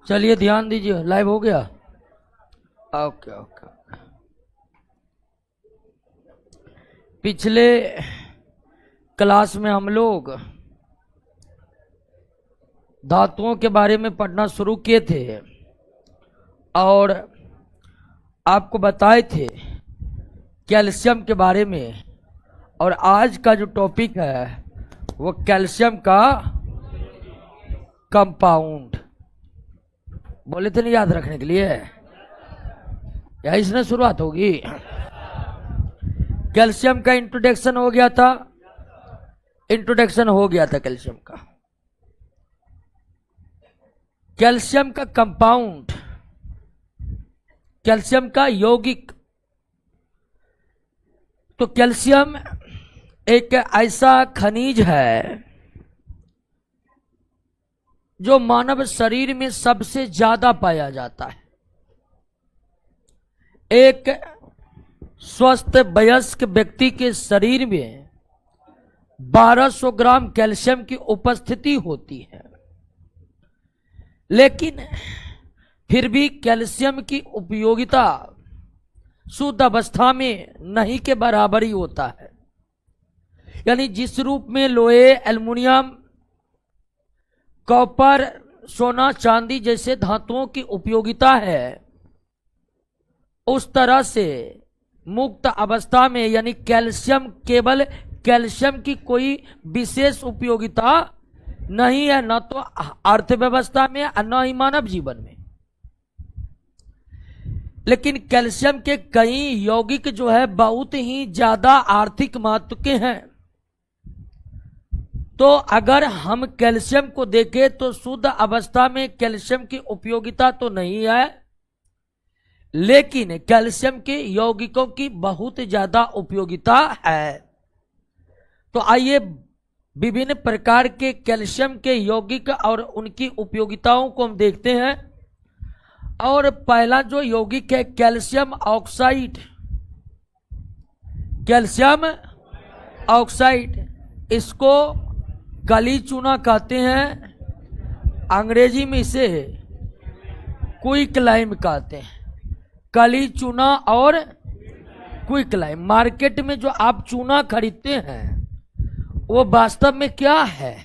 चलिए ध्यान दीजिए, लाइव हो गया। Okay okay. पिछले क्लास में हम लोग धातुओं के बारे में पढ़ना शुरू किए थे और आपको बताए थे कैल्शियम के बारे में। और आज का जो टॉपिक है वो कैल्शियम का कंपाउंड। बोले थे नहीं याद रखने के लिए, या इसने शुरुआत होगी। कैल्शियम का इंट्रोडक्शन हो गया था, कैल्शियम का। कैल्शियम का कंपाउंड, कैल्शियम का यौगिक। तो कैल्शियम एक ऐसा खनिज है जो मानव शरीर में सबसे ज्यादा पाया जाता है। एक स्वस्थ वयस्क व्यक्ति के शरीर में 1200 ग्राम कैल्शियम की उपस्थिति होती है, लेकिन फिर भी कैल्शियम की उपयोगिता शुद्ध अवस्था में नहीं के बराबर ही होता है। यानी जिस रूप में लोहे, एल्युमिनियम, कॉपर, सोना, चांदी जैसे धातुओं की उपयोगिता है, उस तरह से मुक्त अवस्था में यानी कैल्शियम, केवल कैल्शियम की कोई विशेष उपयोगिता नहीं है, न तो अर्थव्यवस्था में न ही मानव जीवन में। लेकिन कैल्शियम के कई यौगिक जो है बहुत ही ज्यादा आर्थिक महत्व के हैं। तो अगर हम कैल्शियम को देखें तो शुद्ध अवस्था में कैल्शियम की उपयोगिता तो नहीं है, लेकिन कैल्शियम के यौगिकों की बहुत ज्यादा उपयोगिता है। तो आइए विभिन्न प्रकार के कैल्शियम के यौगिक और उनकी उपयोगिताओं को हम देखते हैं। और पहला जो यौगिक है कैल्शियम ऑक्साइड। कैल्शियम ऑक्साइड, इसको काली चूना कहते हैं, अंग्रेजी में इसे क्विक लाइम कहते हैं। काली चूना और क्विक लाइम। मार्केट में जो आप चूना खरीदते हैं वो वास्तव में क्या है?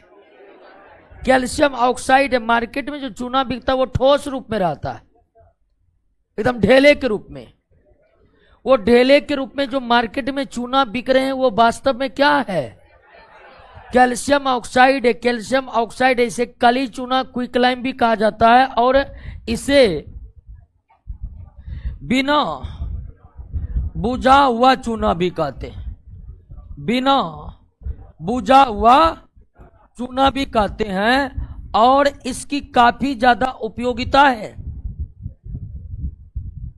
कैल्शियम ऑक्साइड है। मार्केट में जो चूना बिकता है वो ठोस रूप में रहता है, एकदम ढेले के रूप में। वो ढेले के रूप में जो मार्केट में चूना बिक रहे हैं वो वास्तव में क्या है? कैल्शियम ऑक्साइड है। कैल्शियम ऑक्साइड, इसे काली चूना, क्विक लाइम भी कहा जाता है। और इसे बिना बुझा हुआ चूना भी कहते हैं, बिना बुझा हुआ चूना भी कहते हैं। और इसकी काफी ज्यादा उपयोगिता है।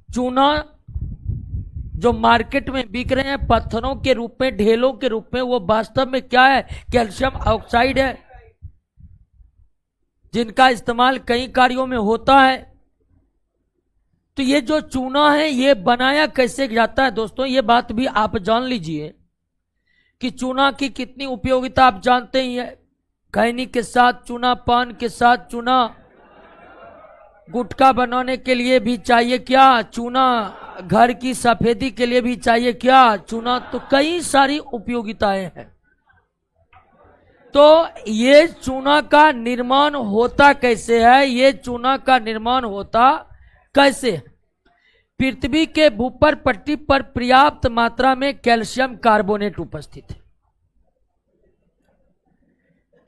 चूना जो मार्केट में बिक रहे हैं पत्थरों के रूप में, ढेलों के रूप में, वो वास्तव में क्या है? कैल्शियम ऑक्साइड है, जिनका इस्तेमाल कई कार्यों में होता है। तो ये जो चूना है ये बनाया कैसे जाता है दोस्तों, ये बात भी आप जान लीजिए कि चूना की कितनी उपयोगिता आप जानते ही हैं। खैनी के साथ चूना, पान के साथ चूना, गुटखा बनाने के लिए भी चाहिए क्या? चूना। घर की सफेदी के लिए भी चाहिए क्या? चूना। तो कई सारी उपयोगिताएं हैं। तो ये चूना का निर्माण होता कैसे है? ये चूना का निर्माण होता कैसे? पृथ्वी के भूपर पट्टी पर पर्याप्त मात्रा में कैल्शियम कार्बोनेट उपस्थित है।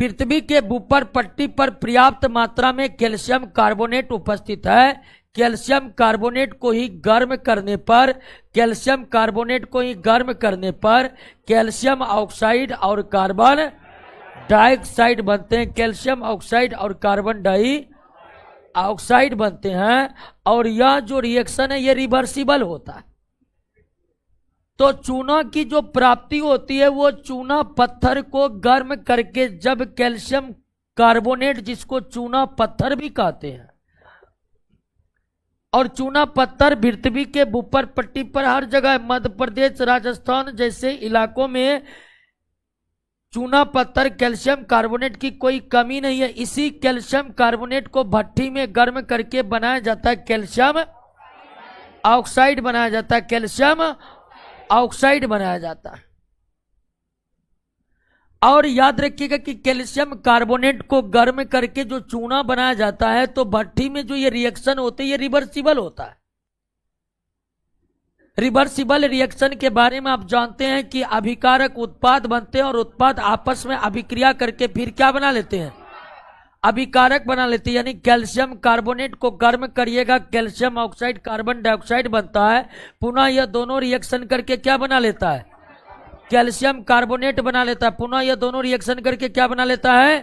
पृथ्वी के भूपर पट्टी पर पर्याप्त मात्रा में कैल्शियम कार्बोनेट उपस्थित है। कैल्शियम कार्बोनेट को ही गर्म करने पर, कैल्शियम कार्बोनेट को ही गर्म करने पर कैल्शियम ऑक्साइड और कार्बन डाइऑक्साइड बनते हैं। कैल्शियम ऑक्साइड और कार्बन डाई ऑक्साइड बनते हैं। और यह जो रिएक्शन है ये रिवर्सिबल होता है। तो चूना की जो प्राप्ति होती है वो चूना पत्थर को गर्म करके, जब कैल्शियम कार्बोनेट, जिसको चूना पत्थर भी कहते हैं, और चूना पत्थर पृथ्वी के ऊपर पट्टी पर हर जगह, मध्य प्रदेश, राजस्थान जैसे इलाकों में चूना पत्थर कैल्शियम कार्बोनेट की कोई कमी नहीं है। इसी कैल्शियम कार्बोनेट को भट्टी में गर्म करके बनाया जाता है कैल्शियम ऑक्साइड बनाया जाता है, कैल्शियम ऑक्साइड बनाया जाता है। और याद रखिएगा कि कैल्शियम कार्बोनेट को गर्म करके जो चूना बनाया जाता है तो भट्टी में जो ये रिएक्शन होते हैं ये रिवर्सिबल होता है। रिवर्सिबल रिएक्शन के बारे में आप जानते हैं कि अभिकारक उत्पाद बनते हैं और उत्पाद आपस में अभिक्रिया करके फिर क्या बना लेते हैं, अभिकारक बना लेते हैं। यानी कैल्शियम कार्बोनेट को गर्म करिएगा, कैल्शियम ऑक्साइड कार्बन डाइऑक्साइड बनता है, पुनः यह दोनों रिएक्शन करके क्या बना लेता है, कैल्शियम कार्बोनेट बना लेता है। पुनः यह दोनों रिएक्शन करके क्या बना लेता है,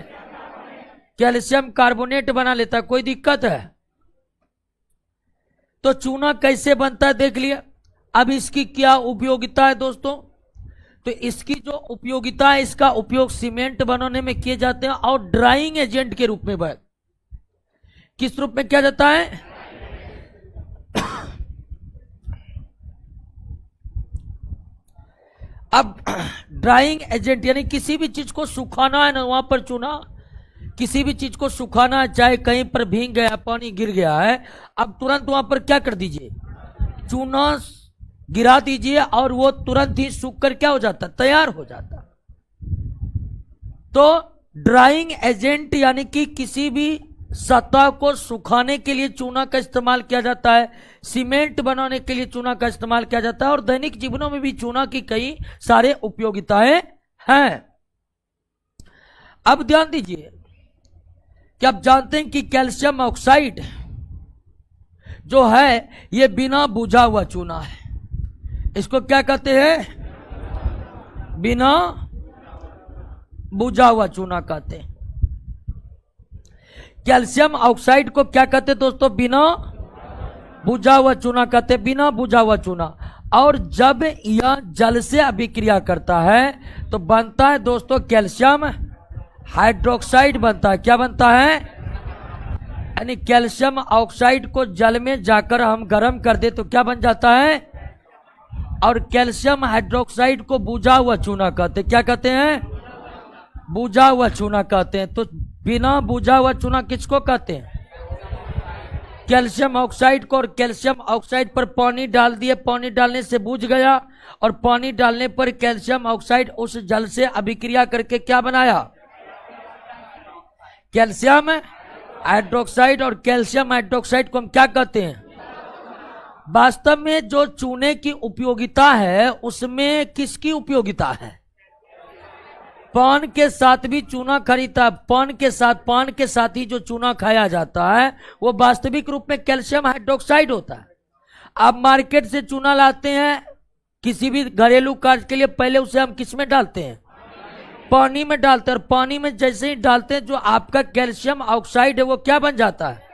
कैल्शियम कार्बोनेट बना लेता है। कोई दिक्कत है? तो चूना कैसे बनता है देख लिया। अब इसकी क्या उपयोगिता है दोस्तों, तो इसकी जो उपयोगिता है, इसका उपयोग सीमेंट बनाने में किए जाते हैं और ड्राइंग एजेंट के रूप में किस रूप में किया जाता है, अब ड्राइंग एजेंट यानी किसी भी चीज को सुखाना है ना, वहां पर चूना, किसी भी चीज को सुखाना है, चाहे कहीं पर भीग गया, पानी गिर गया है, अब तुरंत वहां पर क्या कर दीजिए, चूना गिरा दीजिए और वो तुरंत ही सूख कर क्या हो जाता, तैयार हो जाता। तो ड्राइंग एजेंट यानी कि किसी भी सतह को सुखाने के लिए चूना का इस्तेमाल किया जाता है, सीमेंट बनाने के लिए चूना का इस्तेमाल किया जाता है और दैनिक जीवनों में भी चूना की कई सारे उपयोगिताएं हैं। अब ध्यान दीजिए कि आप जानते हैं कि कैल्शियम ऑक्साइड जो है ये बिना बुझा हुआ चूना है। इसको क्या कहते हैं, बिना बुझा हुआ चूना कहते हैं। कैल्शियम ऑक्साइड को क्या कहते हैं दोस्तों, बिना बुझा हुआ चूना कहते हैं, बिना बुझा हुआ चूना। और जब यह जल से अभिक्रिया करता है तो बनता है दोस्तों कैल्शियम हाइड्रोक्साइड बनता है। क्या बनता है, यानी कैल्शियम ऑक्साइड को जल में जाकर हम गर्म कर दे तो क्या बन जाता है, और कैल्शियम हाइड्रोक्साइड को बुझा हुआ चूना कहते हैं। क्या कहते हैं, बुझा हुआ चूना कहते हैं। तो बिना बुझा हुआ चूना किसको कहते हैं, कैल्शियम ऑक्साइड को। और कैल्शियम ऑक्साइड पर पानी डाल दिए, पानी डालने से बुझ गया और पानी डालने पर कैल्शियम ऑक्साइड उस जल से अभिक्रिया करके क्या बनाया, कैल्शियम हाइड्रोक्साइड। और कैल्शियम हाइड्रोक्साइड को हम क्या कहते हैं, वास्तव में जो चूने की उपयोगिता है उसमें किसकी उपयोगिता है, पान के साथ भी चूना खरीदता, पान के साथ ही जो चूना खाया जाता है वो वास्तविक रूप में कैल्शियम हाइड्रोक्साइड होता है। आप मार्केट से चूना लाते हैं किसी भी घरेलू कार्य के लिए, पहले उसे हम किस में डालते हैं, पानी में डालते हैं। और पानी में जैसे ही डालते हैं जो आपका कैल्शियम ऑक्साइड है वो क्या बन जाता है।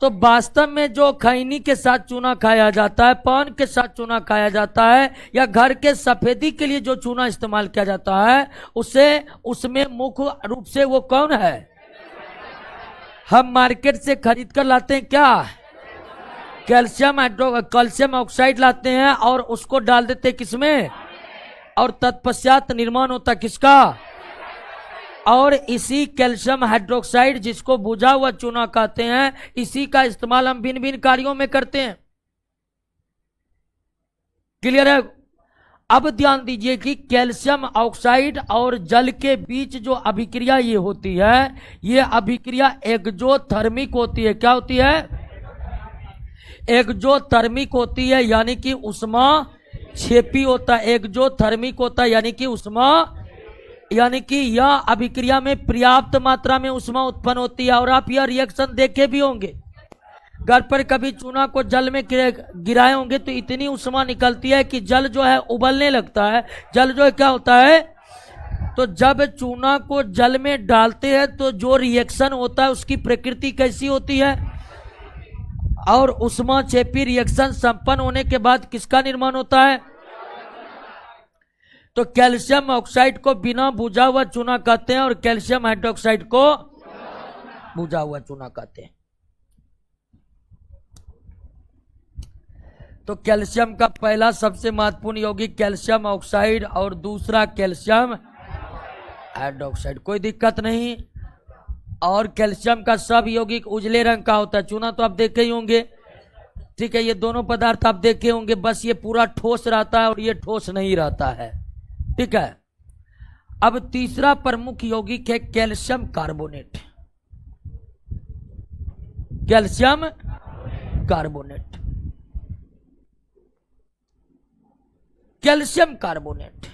तो वास्तव में जो खैनी के साथ चूना खाया जाता है, पान के साथ चूना खाया जाता है, या घर के सफेदी के लिए जो चूना इस्तेमाल किया जाता है उसमें मुख्य रूप से वो कौन है, हम मार्केट से खरीद कर लाते हैं क्या, कैल्शियम ऑक्साइड लाते हैं और उसको डाल देते हैं किसमें, और तत्पश्चात निर्माण होता किसका, और इसी कैल्शियम हाइड्रोक्साइड जिसको बुझा हुआ चूना कहते हैं, इसी का इस्तेमाल हम भिन्न भिन्न कार्यों में करते हैं। क्लियर है? अब ध्यान दीजिए कि कैल्शियम ऑक्साइड और जल के बीच जो अभिक्रिया ये होती है, ये अभिक्रिया एक्सोथर्मिक होती है। क्या होती है, एक्सोथर्मिक होती है, यानी कि उष्मा क्षेपी होता है। एक्सोथर्मिक होता है यानी कि उष्मा, यानी कि यह अभिक्रिया में पर्याप्त मात्रा में उष्मा उत्पन्न होती है। और आप यह रिएक्शन देखे भी होंगे, घर पर कभी चूना को जल में गिराए होंगे तो इतनी उष्मा निकलती है कि जल जो है उबलने लगता है। जल जो है क्या होता है, तो जब चूना को जल में डालते हैं तो जो रिएक्शन होता है उसकी प्रकृति कैसी होती है, और उष्मा क्षेपी रिएक्शन संपन्न होने के बाद किसका निर्माण होता है, तो कैल्शियम ऑक्साइड को बिना बुझा हुआ चूना कहते हैं और कैल्शियम हाइड्रोक्साइड को बुझा हुआ चूना कहते हैं। तो कैल्शियम का पहला सबसे महत्वपूर्ण यौगिक कैल्शियम ऑक्साइड और दूसरा कैल्शियम हाइड्रोक्साइड, कोई दिक्कत नहीं। और कैल्शियम का सब यौगिक उजले रंग का होता है, चूना तो आप देखे ही होंगे, ठीक है। ये दोनों पदार्थ आप देखे होंगे, बस ये पूरा ठोस रहता है और ये ठोस नहीं रहता है, ठीक है। अब तीसरा प्रमुख यौगिक है calcium carbonate. Calcium carbonate, calcium carbonate,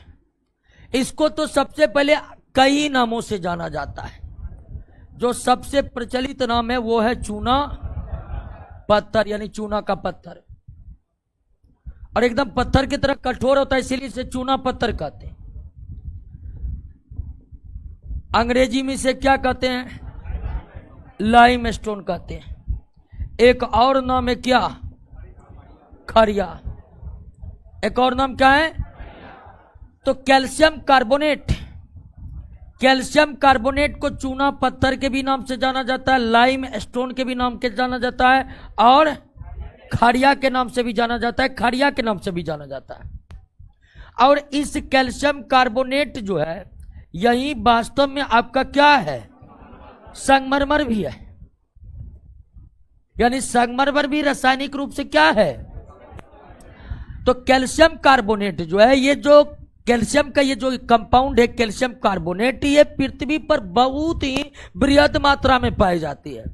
इसको तो सबसे पहले कई नामों से जाना जाता है। जो सबसे प्रचलित नाम है वो है चूना पत्थर, यानी चूना का पत्थर, और एकदम पत्थर की तरह कठोर होता है, इसीलिए इसे चूना पत्थर कहते हैं। अंग्रेजी में इसे क्या कहते हैं? लाइम स्टोन कहते हैं। एक और नाम है क्या? खरिया। एक और नाम क्या है? तो कैल्शियम कार्बोनेट, कैल्शियम कार्बोनेट को चूना पत्थर के भी नाम से जाना जाता है, लाइम स्टोन के भी नाम से जाना जाता है, और खरिया के नाम से भी जाना जाता है, खरिया के नाम से भी जाना जाता है। और इस कैल्शियम कार्बोनेट जो है, यही वास्तव में आपका क्या है? संगमरमर भी है, यानी संगमरमर भी रासायनिक रूप से क्या है? तो कैल्शियम कार्बोनेट जो है, ये जो कैल्शियम का ये जो कंपाउंड है कैल्शियम कार्बोनेट, ये पृथ्वी पर बहुत ही बृहद मात्रा में पाई जाती है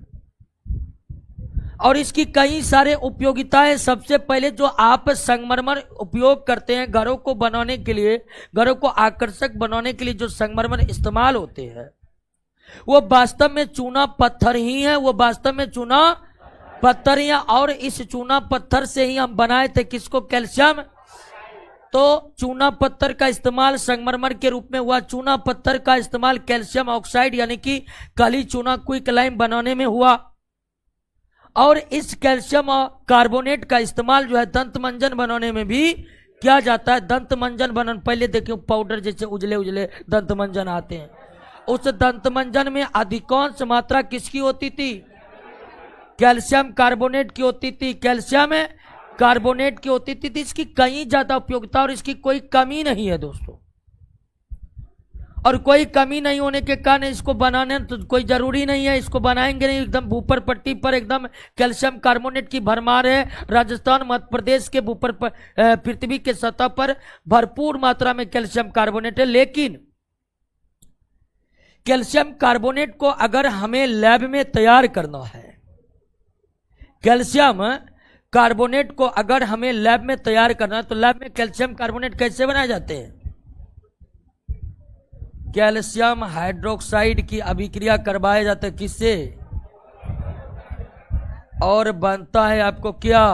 और इसकी कई सारे उपयोगिताएं। सबसे पहले जो आप संगमरमर उपयोग करते हैं घरों को बनाने के लिए, घरों को आकर्षक बनाने के लिए जो संगमरमर इस्तेमाल होते हैं, वो वास्तव में चूना पत्थर ही है, वो वास्तव में चूना पत्थर ही है। और इस चूना पत्थर से ही हम बनाए थे किसको? कैल्शियम। तो चूना पत्थर का इस्तेमाल संगमरमर के रूप में हुआ, चूना पत्थर का इस्तेमाल कैल्शियम ऑक्साइड यानी कि काली चूना क्विकलाइम बनाने में हुआ। और इस कैल्शियम कार्बोनेट का इस्तेमाल जो है दंत मंजन बनाने में भी किया जाता है। दंत मंजन बनाने, पहले देखिए पाउडर जैसे उजले उजले दंत मंजन आते हैं, उस दंत मंजन में अधिकांश मात्रा किसकी होती थी? कैल्शियम कार्बोनेट की होती थी, कैल्शियम कार्बोनेट की होती थी। इसकी कई ज्यादा उपयोगिता और इसकी कोई कमी नहीं है दोस्तों, और कोई कमी नहीं होने के कारण इसको बनाने तो कोई जरूरी नहीं है, इसको बनाएंगे नहीं, एकदम ऊपर पट्टी पर एकदम कैल्शियम कार्बोनेट की भरमार है। राजस्थान मध्य प्रदेश के ऊपर पृथ्वी के सतह पर भरपूर मात्रा में कैल्शियम कार्बोनेट है। लेकिन कैल्शियम कार्बोनेट को अगर हमें लैब में तैयार करना है, कैल्शियम कार्बोनेट को अगर हमें लैब में तैयार करना है, तो लैब में कैल्शियम कार्बोनेट कैसे बनाए जाते हैं? कैल्शियम हाइड्रोक्साइड की अभिक्रिया करवाए जाते हैं, किससे? और बनता है आपको क्या?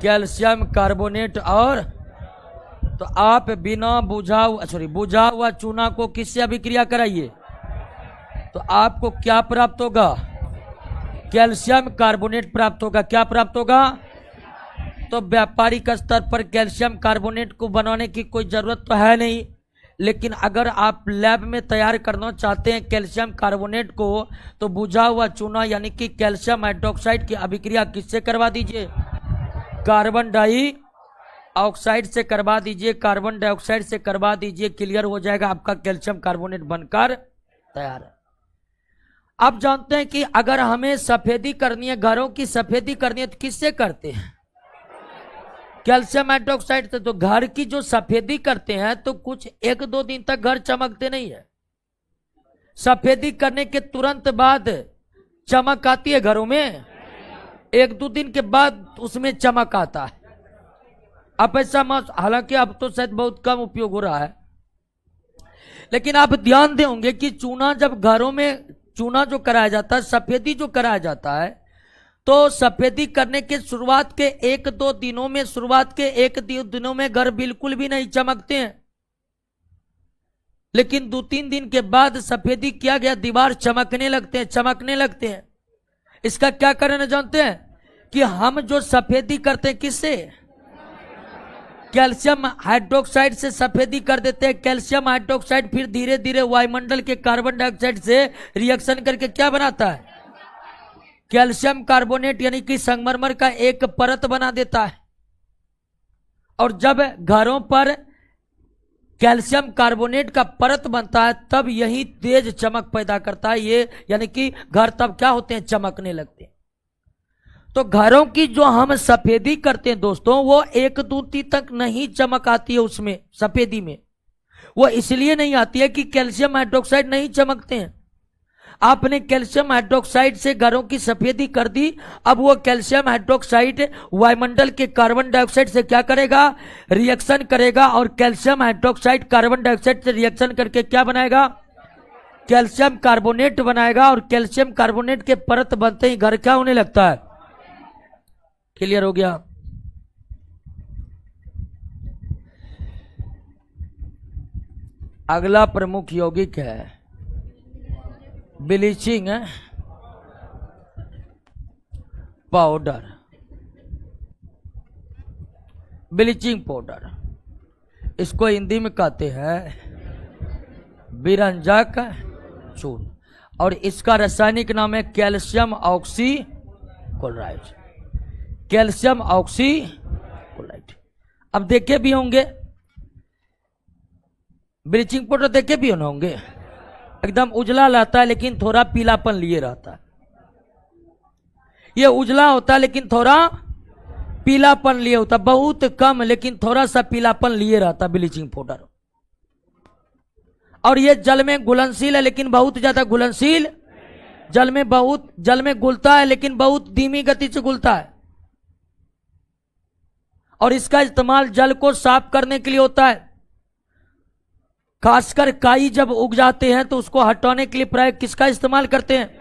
Calcium carbonate. और तो आप बिना बुझा हुआ चूना को किससे अभिक्रिया कराइए, तो आपको क्या प्राप्त होगा? कैल्शियम कार्बोनेट प्राप्त होगा। क्या प्राप्त होगा? तो व्यापारिक स्तर पर कैल्शियम कार्बोनेट को बनाने की कोई जरूरत तो है नहीं, लेकिन अगर आप लैब में तैयार करना चाहते हैं कैल्शियम कार्बोनेट को, तो बुझा हुआ चूना यानी कि कैल्शियम हाइड्रोक्साइड की अभिक्रिया किससे करवा दीजिए? कार्बन डाइऑक्साइड से करवा दीजिए, कार्बन डाइऑक्साइड से करवा दीजिए, क्लियर हो जाएगा, आपका कैल्शियम कार्बोनेट बनकर तैयार है। आप जानते हैं कि अगर हमें सफेदी करनी है, घरों की सफेदी करनी है, तो किससे करते हैं? कैल्शियम हाइड्रोक्साइड से। तो घर की जो सफेदी करते हैं तो कुछ 1-2 दिन तक घर चमकते नहीं है, सफेदी करने के तुरंत बाद चमक आती है घरों में, 1-2 दिन के बाद उसमें चमक आता है। आप ऐसा मत, हालांकि अब तो शायद बहुत कम उपयोग हो रहा है, लेकिन आप ध्यान देंगे कि चूना जब घरों में चूना जो कराया जाता है, सफेदी जो कराया जाता है, तो सफेदी करने के शुरुआत के 1-2 दिनों में, शुरुआत के 1-2 दिनों में घर बिल्कुल भी नहीं चमकते हैं, लेकिन 2-3 दिन के बाद सफेदी किया गया दीवार चमकने लगते हैं। इसका क्या कारण है जानते हैं? कि हम जो सफेदी करते हैं किससे? कैल्शियम हाइड्रोक्साइड से सफेदी कर देते हैं। कैल्शियम हाइड्रोक्साइड फिर धीरे धीरे वायुमंडल के कार्बन डाइऑक्साइड से रिएक्शन करके क्या बनाता है? कैल्शियम कार्बोनेट यानी कि संगमरमर का एक परत बना देता है। और जब घरों पर कैल्शियम कार्बोनेट का परत बनता है, तब यही तेज चमक पैदा करता है ये, यानी कि घर तब क्या होते हैं, चमकने लगते हैं। तो घरों की जो हम सफेदी करते हैं दोस्तों, वो 1-2 तक नहीं चमक आती है उसमें सफेदी में। वो इसलिए नहीं आती है कि कैल्शियम हाइड्रोक्साइड नहीं चमकते हैं। आपने कैल्शियम हाइड्रोक्साइड से घरों की सफेदी कर दी, अब वो कैल्शियम हाइड्रोक्साइड वायुमंडल के कार्बन डाइऑक्साइड से क्या करेगा, रिएक्शन करेगा, और कैल्शियम हाइड्रोक्साइड कार्बन डाइऑक्साइड से रिएक्शन करके क्या बनाएगा, कैल्शियम कार्बोनेट बनाएगा। और कैल्शियम कार्बोनेट के परत बनते ही घर क्या होने लगता है। क्लियर हो गया। अगला प्रमुख यौगिक है ब्लीचिंग पाउडर। ब्लीचिंग पाउडर, इसको हिंदी में कहते हैं विरंजक चूर्ण, और इसका रासायनिक नाम है कैल्शियम ऑक्सीक्लोराइड। Calcium oxychloride. अब देखे भी होंगे, ब्लीचिंग पाउडर देखे भी होंगे, एकदम उजला रहता है लेकिन थोड़ा पीलापन लिए रहता है। ये उजला होता है लेकिन थोड़ा पीलापन लिए होता है, बहुत कम लेकिन थोड़ा सा पीलापन लिए रहता है ब्लीचिंग पाउडर। और ये जल में घुलनशील है लेकिन बहुत ज्यादा घुलनशील, जल में घुलता है लेकिन बहुत धीमी गति से घुलता है। और इसका इस्तेमाल जल को साफ करने के लिए होता है। खासकर काई जब उग जाते हैं तो उसको हटाने के लिए प्राय किसका इस्तेमाल करते हैं,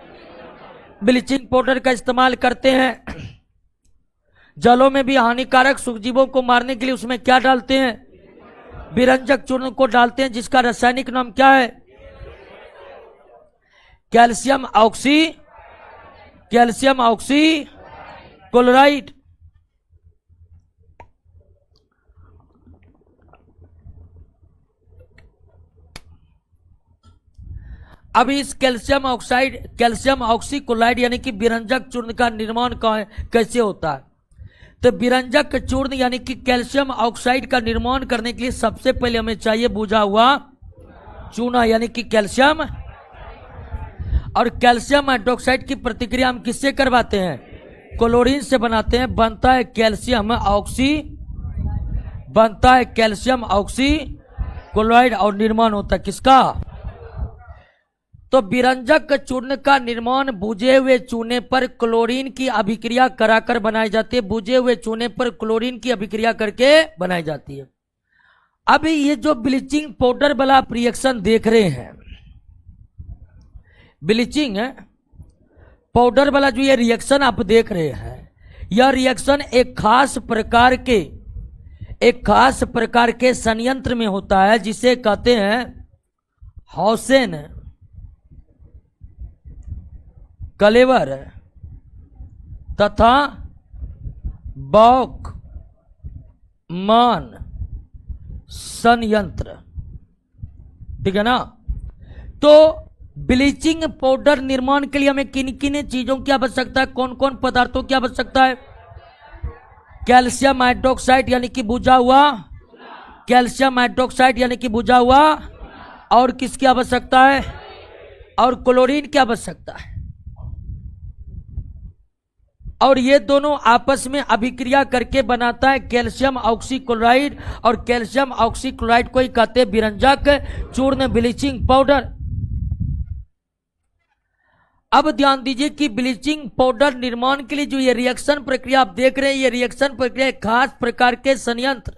ब्लीचिंग पाउडर का इस्तेमाल करते हैं। जलों में भी हानिकारक सूक्ष्मजीवों को मारने के लिए उसमें क्या डालते हैं, विरंजक चूर्ण को डालते हैं, जिसका रासायनिक नाम क्या है, कैल्शियम ऑक्सीक्लोराइड। अब इस कैल्शियम ऑक्सीक्लोराइड यानी कि विरंजक चूर्ण का निर्माण कैसे होता है। तो विरंजक चूर्ण यानी कि कैल्शियम ऑक्साइड का निर्माण करने के लिए सबसे पहले हमें चाहिए बुझा हुआ चूना यानी कि कैल्शियम। और कैल्शियम हाइड्रोक्साइड की प्रतिक्रिया हम किससे करवाते हैं, क्लोरीन से बनाते हैं। बनता है कैल्शियम ऑक्सीक्लोराइड और निर्माण होता है किसका। तो विरंजक चूर्ण का निर्माण बुझे हुए चूने पर क्लोरीन की अभिक्रिया कराकर बनाई जाती है। बुझे हुए चूने पर क्लोरीन की अभिक्रिया करके बनाई जाती है। अभी ये जो ब्लीचिंग पाउडर वाला आप रिएक्शन देख रहे हैं, ब्लीचिंग पाउडर वाला जो ये रिएक्शन आप देख रहे हैं, यह रिएक्शन एक खास प्रकार के संयंत्र में होता है जिसे कहते हैं हौसेन कलेवर तथा बॉकमान संयंत्र, ठीक है ना। तो ब्लीचिंग पाउडर निर्माण के लिए हमें किन किन चीजों की आवश्यकता है, कौन कौन पदार्थों की आवश्यकता है। कैल्शियम हाइड्रोक्साइड यानी कि बुझा हुआ, कैल्शियम हाइड्रोक्साइड यानी कि बुझा हुआ, और किसकी आवश्यकता है, और क्लोरीन की आवश्यकता है। और ये दोनों आपस में अभिक्रिया करके बनाता है कैल्शियम ऑक्सीक्लोराइड, और कैल्शियम ऑक्सीक्लोराइड को ही कहते हैं विरंजक चूर्ण, ब्लीचिंग पाउडर। अब ध्यान दीजिए कि ब्लीचिंग पाउडर निर्माण के लिए जो ये रिएक्शन प्रक्रिया आप देख रहे हैं, ये रिएक्शन प्रक्रिया एक खास प्रकार के संयंत्र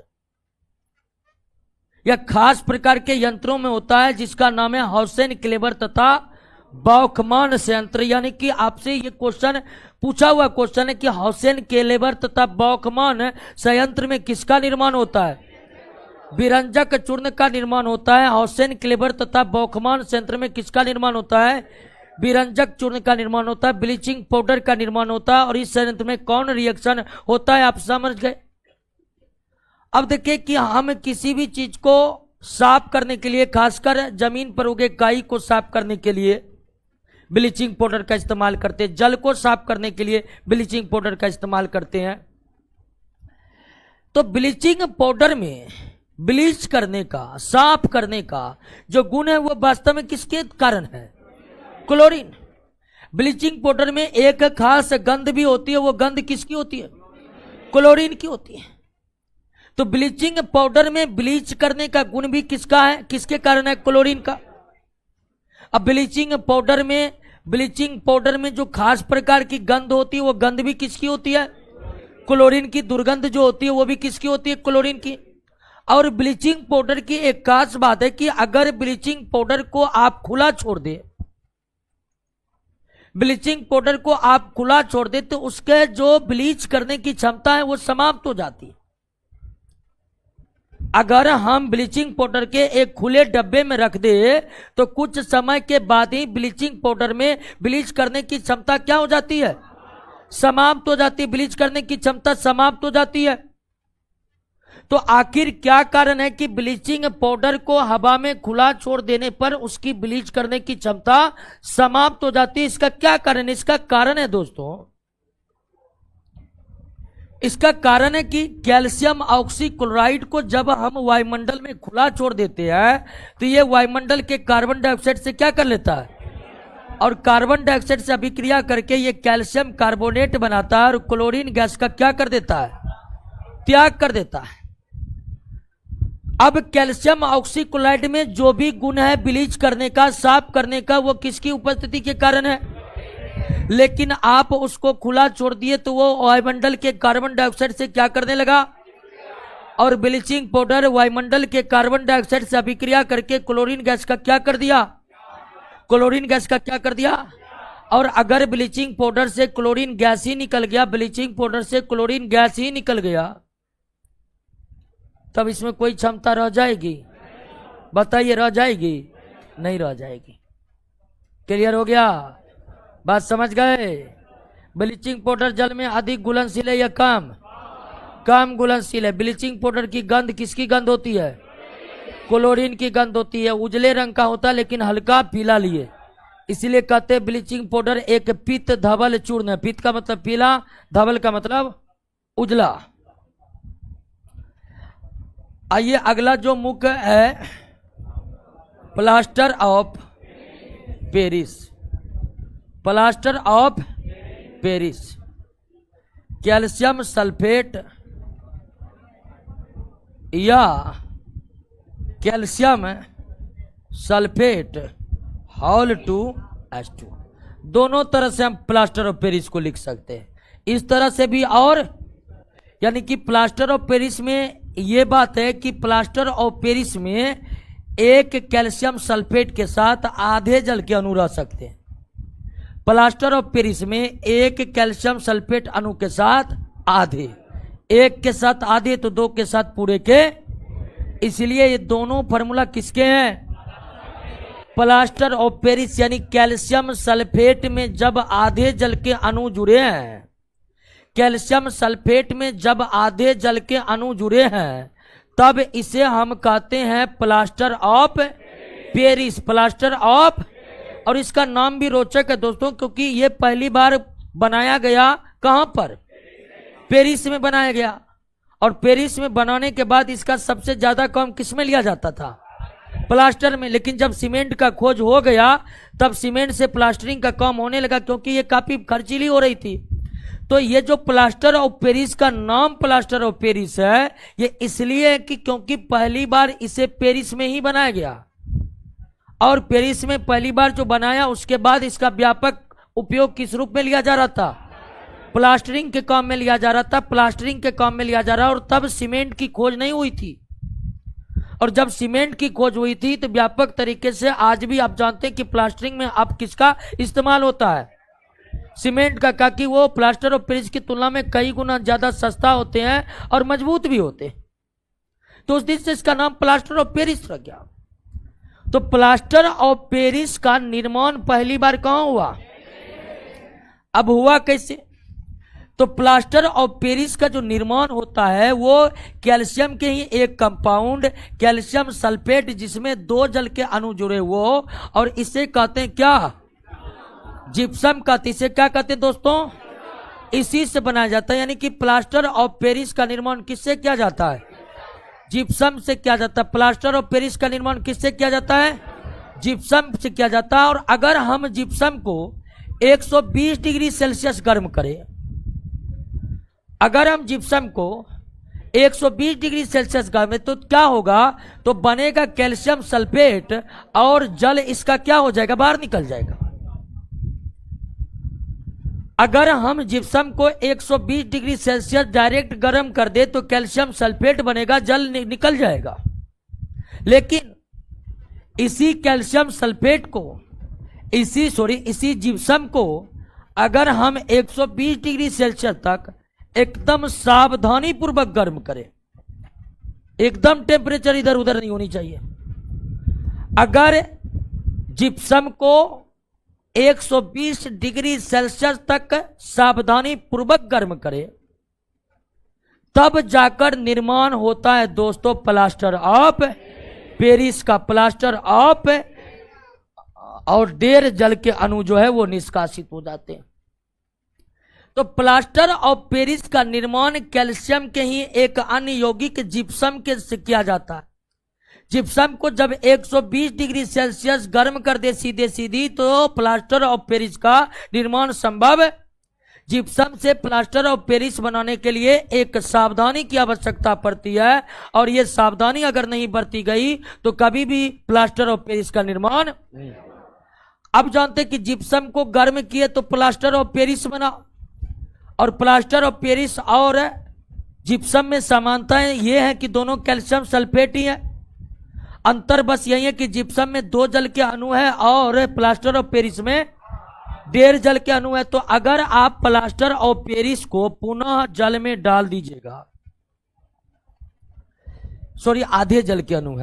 या खास प्रकार के यंत्रों में होता है जिसका नाम है हौसेन क्लेवर तथा बॉकमान संयंत्र। यानी कि आपसे ये क्वेश्चन पूछा हुआ क्वेश्चन है कि हौसेन क्लेवर तथा बॉकमान संयंत्र में किसका निर्माण होता है, विरंजक चूर्ण का निर्माण होता है। हौसेन क्लेवर तथा बॉकमान संयंत्र में किसका निर्माण होता है, विरंजक चूर्ण का निर्माण होता है, ब्लीचिंग पाउडर का निर्माण होता है। और इस संयंत्र में कौन रिएक्शन होता है, आप समझ गए। अब देखिए कि हम किसी भी चीज को साफ करने के लिए, खासकर जमीन पर उगे काई को साफ करने के लिए ब्लीचिंग पाउडर का इस्तेमाल करते हैं। जल को साफ करने के लिए ब्लीचिंग पाउडर का इस्तेमाल करते हैं। तो ब्लीचिंग ब्लीच करने का, साफ करने का जो गुण है वो वास्तव में किसके कारण है? क्लोरीन। ब्लीचिंग पाउडर में एक खास गंध भी होती है, वो गंध किसकी होती है? क्लोरीन की होती है। तो ब्लीचिंग पाउडर में ब्लीच करने का गुण भी किसका है? किसके कारण है? क्लोरीन का। अब ब्लीचिंग पाउडर में जो खास प्रकार की गंध होती है वो गंध भी किसकी होती है? क्लोरीन की। दुर्गंध जो होती है वो भी किसकी होती है? क्लोरीन की। और ब्लीचिंग पाउडर की एक खास बात है कि अगर ब्लीचिंग पाउडर को आप खुला छोड़ दे, ब्लीचिंग पाउडर को आप खुला छोड़ दे तो उसके जो ब्लीच करने की क्षमता है वो समाप्त हो जाती है। अगर हम ब्लीचिंग पाउडर के एक खुले डब्बे में रख दे तो कुछ समय के बाद ही ब्लीचिंग पाउडर में ब्लीच करने की क्षमता क्या हो जाती है? समाप्त हो जाती है। ब्लीच करने की क्षमता समाप्त हो जाती है। तो आखिर क्या कारण है कि ब्लीचिंग पाउडर को हवा में खुला छोड़ देने पर उसकी ब्लीच करने की क्षमता समाप्त हो जाती है? इसका क्या कारण है? इसका कारण है दोस्तों, इसका कारण है कि कैल्शियम ऑक्सीक्लोराइड को जब हम वायुमंडल में खुला छोड़ देते हैं तो ये वायुमंडल के कार्बन डाइऑक्साइड से क्या कर लेता है? और कार्बन डाइऑक्साइड से अभिक्रिया करके ये कैल्शियम कार्बोनेट बनाता है और क्लोरीन गैस का क्या कर देता है? त्याग कर देता है। अब कैल्शियम ऑक्सीक्लोराइड में जो भी गुण है ब्लीच करने का, साफ करने का, वो किसकी उपस्थिति के कारण है? लेकिन आप उसको खुला छोड़ दिए तो वो वायुमंडल के कार्बन डाइऑक्साइड से क्या करने लगा? और ब्लीचिंग पाउडर वायुमंडल के कार्बन डाइऑक्साइड से अभिक्रिया करके क्लोरीन गैस का क्या कर दिया? क्लोरीन गैस का क्या कर दिया? और अगर ब्लीचिंग पाउडर से क्लोरीन गैस ही निकल गया, ब्लीचिंग पाउडर से क्लोरीन गैस ही निकल गया, तब इसमें कोई क्षमता रह जाएगी? बताइए, रह जाएगी? नहीं रह जाएगी। क्लियर हो गया? बात समझ गए? ब्लीचिंग पाउडर जल में अधिक घुलनशील है या कम? कम घुलनशील है। ब्लीचिंग पाउडर की गंध किसकी गंध होती है? क्लोरीन की गंध होती है। उजले रंग का होता है लेकिन हल्का पीला लिए, इसलिए कहते हैं ब्लीचिंग पाउडर एक पीत धवल चूर्ण है। पीत का मतलब पीला, धवल का मतलब उजला। आइए अगला जो मुख्य है, plaster of Paris. Plaster of Paris calcium sulphate या कैल्शियम सल्फेट हॉल 2H2, दोनों तरह से हम प्लास्टर ऑफ पेरिस को लिख सकते हैं। इस तरह से भी, और यानी कि प्लास्टर ऑफ पेरिस में ये बात है कि प्लास्टर ऑफ पेरिस में एक कैल्शियम सल्फेट के साथ आधे जल के अणु रह सकते हैं। प्लास्टर ऑफ पेरिस में एक कैल्शियम सल्फेट अणु के साथ आधे, एक के साथ आधे तो दो के साथ पूरे के, इसलिए ये दोनों फार्मूला किसके हैं? Plaster of Paris. यानी कैल्शियम सल्फेट में जब आधे जल के अणु जुड़े हैं, कैल्शियम सल्फेट में जब आधे जल के अणु जुड़े हैं, तब इसे हम कहते हैं plaster of Paris. Plaster of, और इसका नाम भी रोचक है दोस्तों, क्योंकि ये पहली बार बनाया गया कहां पर? पेरिस में बनाया गया। और पेरिस में बनाने के बाद इसका सबसे ज्यादा काम किसमें लिया जाता था? प्लास्टर में। लेकिन जब सीमेंट का खोज हो गया तब सीमेंट से प्लास्टरिंग का काम होने लगा, क्योंकि ये काफी खर्चीली हो रही थी। तो ये जो प्लास्टर ऑफ पेरिस का नाम प्लास्टर ऑफ पेरिस है, ये इसलिए है कि क्योंकि पहली बार इसे पेरिस में ही बनाया गया, और पेरिस में पहली बार जो बनाया उसके बाद इसका व्यापक उपयोग किस रूप में लिया जा रहा था? प्लास्टरिंग के काम में लिया जा रहा था। प्लास्टरिंग के काम में लिया जा रहा, और तब सीमेंट की खोज नहीं हुई थी। और जब सीमेंट की खोज हुई थी तो व्यापक तरीके से, आज भी आप जानते हैं कि प्लास्टरिंग में अब किसका इस्तेमाल होता है? सीमेंट का, ताकि वो प्लास्टर ऑफ पेरिस की तुलना में कई गुना ज्यादा सस्ता होते हैं और मजबूत भी होते हैं। तो उस दिन से इसका नाम प्लास्टर ऑफ पेरिस रख गया। तो प्लास्टर ऑफ पेरिस का निर्माण पहली बार कहां हुआ? अब हुआ कैसे? तो प्लास्टर ऑफ पेरिस का जो निर्माण होता है वो कैल्शियम के ही एक कंपाउंड कैल्शियम सल्फेट, जिसमें दो जल के अणु जुड़े वो, और इसे कहते हैं क्या? जिप्सम कहते। इसे क्या कहते हैं दोस्तों? इसी से बनाया जाता है। यानी कि प्लास्टर ऑफ पेरिस का निर्माण किससे किया जाता है? जिप्सम से किया जाता है। प्लास्टर ऑफ पेरिस का निर्माण किससे किया जाता है? जिप्सम से किया जाता है। और अगर हम जिप्सम को 120 डिग्री सेल्सियस गर्म करें, अगर हम जिप्सम को 120 डिग्री सेल्सियस गर्म तो क्या होगा? तो बनेगा कैल्शियम सल्फेट और जल इसका क्या हो जाएगा? बाहर निकल जाएगा। अगर हम जिप्सम को 120 डिग्री सेल्सियस डायरेक्ट गर्म कर दे तो कैल्शियम सल्फेट बनेगा, जल निकल जाएगा। लेकिन इसी कैल्शियम सल्फेट को, इसी जिप्सम को अगर हम 120 डिग्री सेल्सियस तक एकदम सावधानी पूर्वक गर्म करें, एकदम टेम्परेचर इधर उधर नहीं होनी चाहिए। अगर जिप्सम को 120 डिग्री सेल्सियस तक सावधानी पूर्वक गर्म करें, तब जाकर निर्माण होता है दोस्तों प्लास्टर ऑफ पेरिस का। प्लास्टर ऑफ और 1.5 जल के अणु जो है वो निष्कासित हो जाते हैं। तो प्लास्टर ऑफ पेरिस का निर्माण कैल्शियम के ही एक अन्य यौगिक जिप्सम के से किया जाता है। जिप्सम को जब 120 डिग्री सेल्सियस गर्म कर दे सीधी तो प्लास्टर ऑफ पेरिस का निर्माण संभव है। जिप्सम से प्लास्टर ऑफ पेरिस बनाने के लिए एक सावधानी की आवश्यकता पड़ती है, और ये सावधानी अगर नहीं बरती गई तो कभी भी प्लास्टर ऑफ पेरिस का निर्माण नहीं। अब जानते कि जिप्सम को गर्म किए तो प्लास्टर ऑफ पेरिस बना, और प्लास्टर ऑफ पेरिस और जिप्सम में समानताएं ये है कि दोनों कैल्शियम सल्फेट ही है। अंतर बस यही है कि जिप्सम में 2 जल के अणु है और प्लास्टर ऑफ पेरिस में 1.5 जल के अणु है। तो अगर आप प्लास्टर ऑफ पेरिस को पुनः जल में डाल दीजिएगा, सॉरी आधे जल के अणु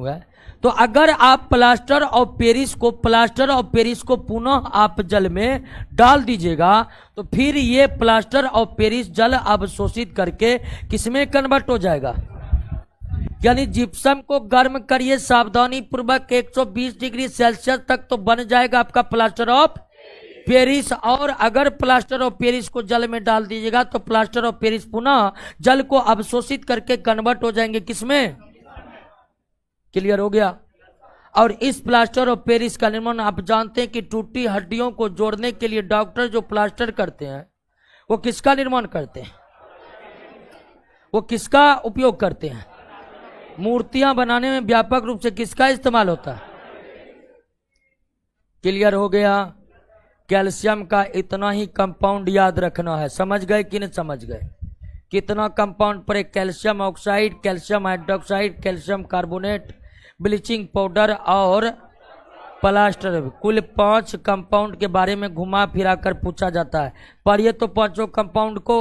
है, तो अगर आप प्लास्टर ऑफ पेरिस को पुनः आप जल में डाल दीजिएगा तो फिर ये प्लास्टर ऑफ पेरिस जल अवशोषित करके किसमें कन्वर्ट हो जाएगा? यानी जिप्सम को गर्म करिए सावधानी पूर्वक 120 डिग्री सेल्सियस तक तो बन जाएगा आपका प्लास्टर ऑफ पेरिस। और अगर प्लास्टर ऑफ पेरिस को जल में डाल दीजिएगा तो प्लास्टर ऑफ पेरिस पुनः जल को अवशोषित करके कन्वर्ट हो जाएंगे किसमें? क्लियर हो गया? और इस प्लास्टर ऑफ पेरिस का निर्माण आप जानते हैं कि टूटी हड्डियों को जोड़ने के लिए डॉक्टर जो प्लास्टर करते हैं वो किसका निर्माण करते हैं? वो किसका उपयोग करते हैं? मूर्तियां बनाने में व्यापक रूप से किसका इस्तेमाल होता है? क्लियर हो गया? कैल्शियम का इतना ही कंपाउंड याद रखना है। समझ गए कि नहीं समझ गए? कितना कंपाउंड पर? Calcium oxide, calcium hydroxide, calcium carbonate, bleaching powder और प्लास्टर। कुल 5 कंपाउंड के बारे में घुमा फिरा कर पूछा जाता है। पर ये तो 5 कंपाउंड को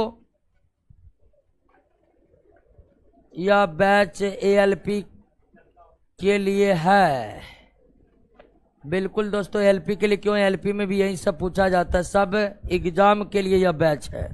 यह बैच एएलपी के लिए है। बिल्कुल दोस्तों, एलपी के लिए क्यों? एलपी में भी यही सब पूछा जाता है, सब एग्जाम के लिए यह बैच है।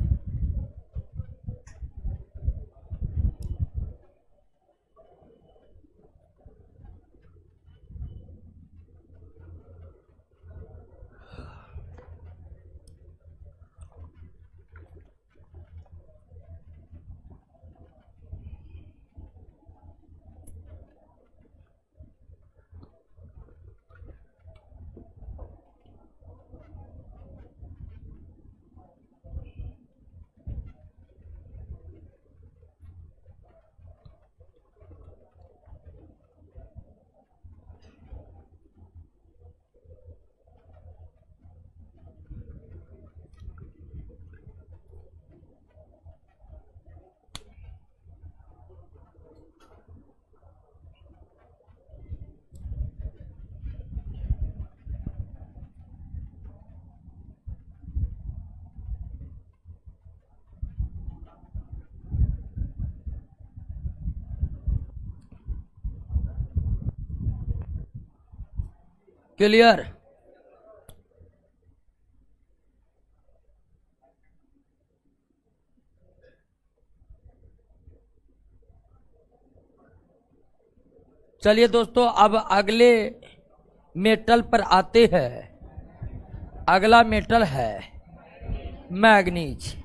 क्लियर? चलिए दोस्तों, अब अगले मेटल पर आते हैं। अगला मेटल है मैग्नीज।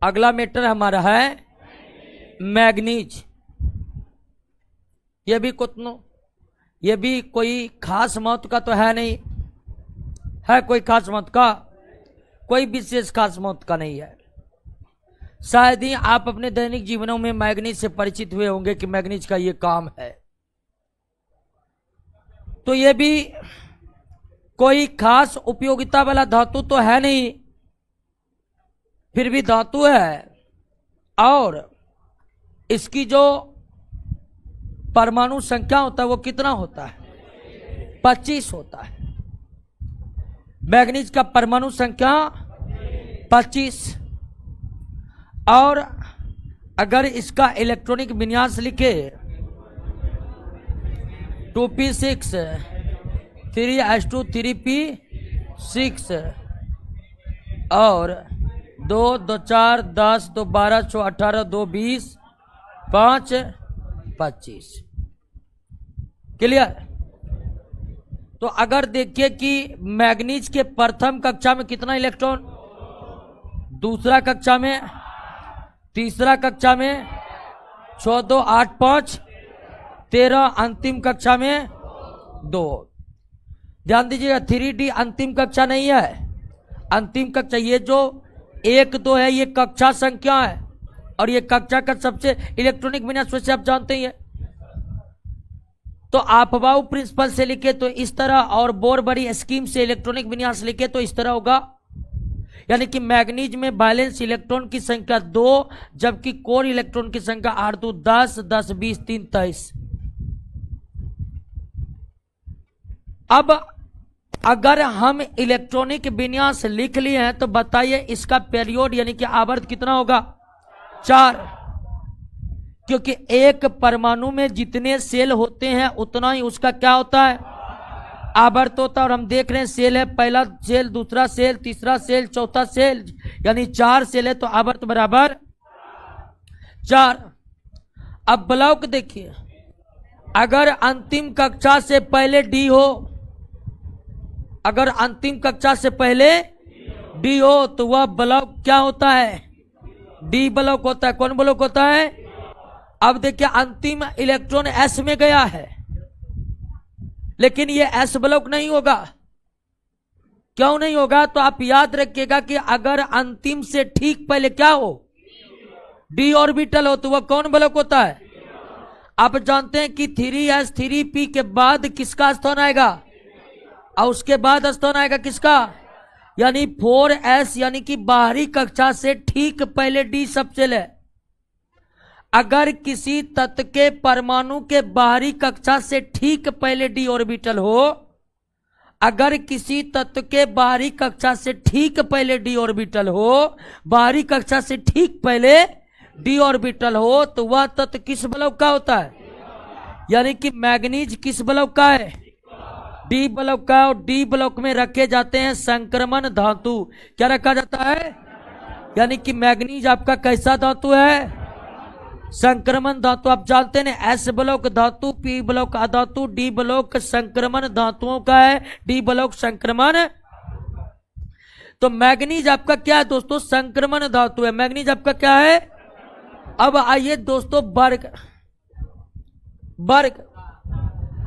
अगला मेटर हमारा है मैग्नीज। ये भी कोई खास महत्व का तो है नहीं, है कोई खास महत्व का? कोई विशेष खास महत्व का नहीं है। शायद ही आप अपने दैनिक जीवनों में मैग्नीज से परिचित हुए होंगे कि मैग्नीज का ये काम है। तो ये भी कोई खास उपयोगिता वाला धातु तो है नहीं, फिर भी धातु है। और इसकी जो परमाणु संख्या होता है वो कितना होता है? 25 होता है। मैग्नीज का परमाणु संख्या 25। और अगर इसका इलेक्ट्रॉनिक विन्यास लिखे 2p6 3s2 3p6 और 2 2 4 10 2 12 6 18 2 20 5 25। क्लियर? तो अगर देखिए कि मैग्नीज के प्रथम कक्षा में कितना इलेक्ट्रॉन, दूसरा कक्षा में, तीसरा कक्षा में 6 2 8 5 13, अंतिम कक्षा में 2। ध्यान दीजिएगा 3D अंतिम कक्षा नहीं है। अंतिम कक्षा ये जो 1 2 है ये कक्षा संख्या है, और ये कक्षा का सबसे इलेक्ट्रॉनिक विन्यास वैसे आप जानते ही है। तो आपबाउ प्रिंसिपल से लिखे तो इस तरह, और बोरबरी स्कीम से इलेक्ट्रॉनिक विन्यास लिखे तो इस तरह होगा। यानी कि मैग्नीज में वैलेंस इलेक्ट्रॉन की संख्या 2, जबकि कोर इलेक्ट्रॉन की संख्या 8 2 10 10 20 3 23। अब अगर हम इलेक्ट्रॉनिक विन्यास लिख लिए हैं तो बताइए इसका पीरियड यानी कि आवर्त कितना होगा? 4। क्योंकि एक परमाणु में जितने सेल होते हैं उतना ही उसका क्या होता है? आवर्त होता है। और हम देख रहे हैं सेल है, पहला सेल, दूसरा सेल, तीसरा सेल, चौथा सेल, यानी 4 सेल है, तो आवर्त बराबर 4। अब ब्लॉक देखिए, अगर अंतिम कक्षा से पहले डी हो, अगर अंतिम कक्षा से पहले डी हो तो वह ब्लॉक क्या होता है? डी ब्लॉक होता है। कौन ब्लॉक होता है? अब देखिए अंतिम इलेक्ट्रॉन एस में गया है, लेकिन ये एस ब्लॉक नहीं होगा। क्यों नहीं होगा? तो आप याद रखिएगा कि अगर अंतिम से ठीक पहले क्या हो? डी ऑर्बिटल हो, तो वह कौन ब्लॉक होता है? आप जानते हैं कि 3s 3p के बाद किसका स्थान आएगा? और उसके बाद स्थान आएगा किसका? यानी 4s, यानी कि बाहरी कक्षा से ठीक पहले डी सबसेल है। अगर किसी तत्व के परमाणु के बाहरी कक्षा से ठीक पहले डी ऑर्बिटल हो, अगर किसी तत्व के बाहरी कक्षा से ठीक पहले डी ऑर्बिटल हो, बाहरी कक्षा से ठीक पहले डी ऑर्बिटल हो, तो वह तत्व किस ब्लॉक का होता है? यानी कि मैग्नीज किस ब्लॉक का है? डी ब्लॉक का। और डी ब्लॉक में रखे जाते हैं संक्रमण धातु। क्या रखा जाता है? यानी कि मैग्नीज आपका कैसा धातु है? संक्रमण धातु। आप जानते हैं एस ब्लॉक धातु, पी ब्लॉक अधातु, डी ब्लॉक संक्रमण धातुओं का है। डी ब्लॉक संक्रमण। तो मैग्नीज आपका क्या है दोस्तों? संक्रमण धातु है। मैग्नीज आपका क्या है? अब आइए दोस्तों वर्ग।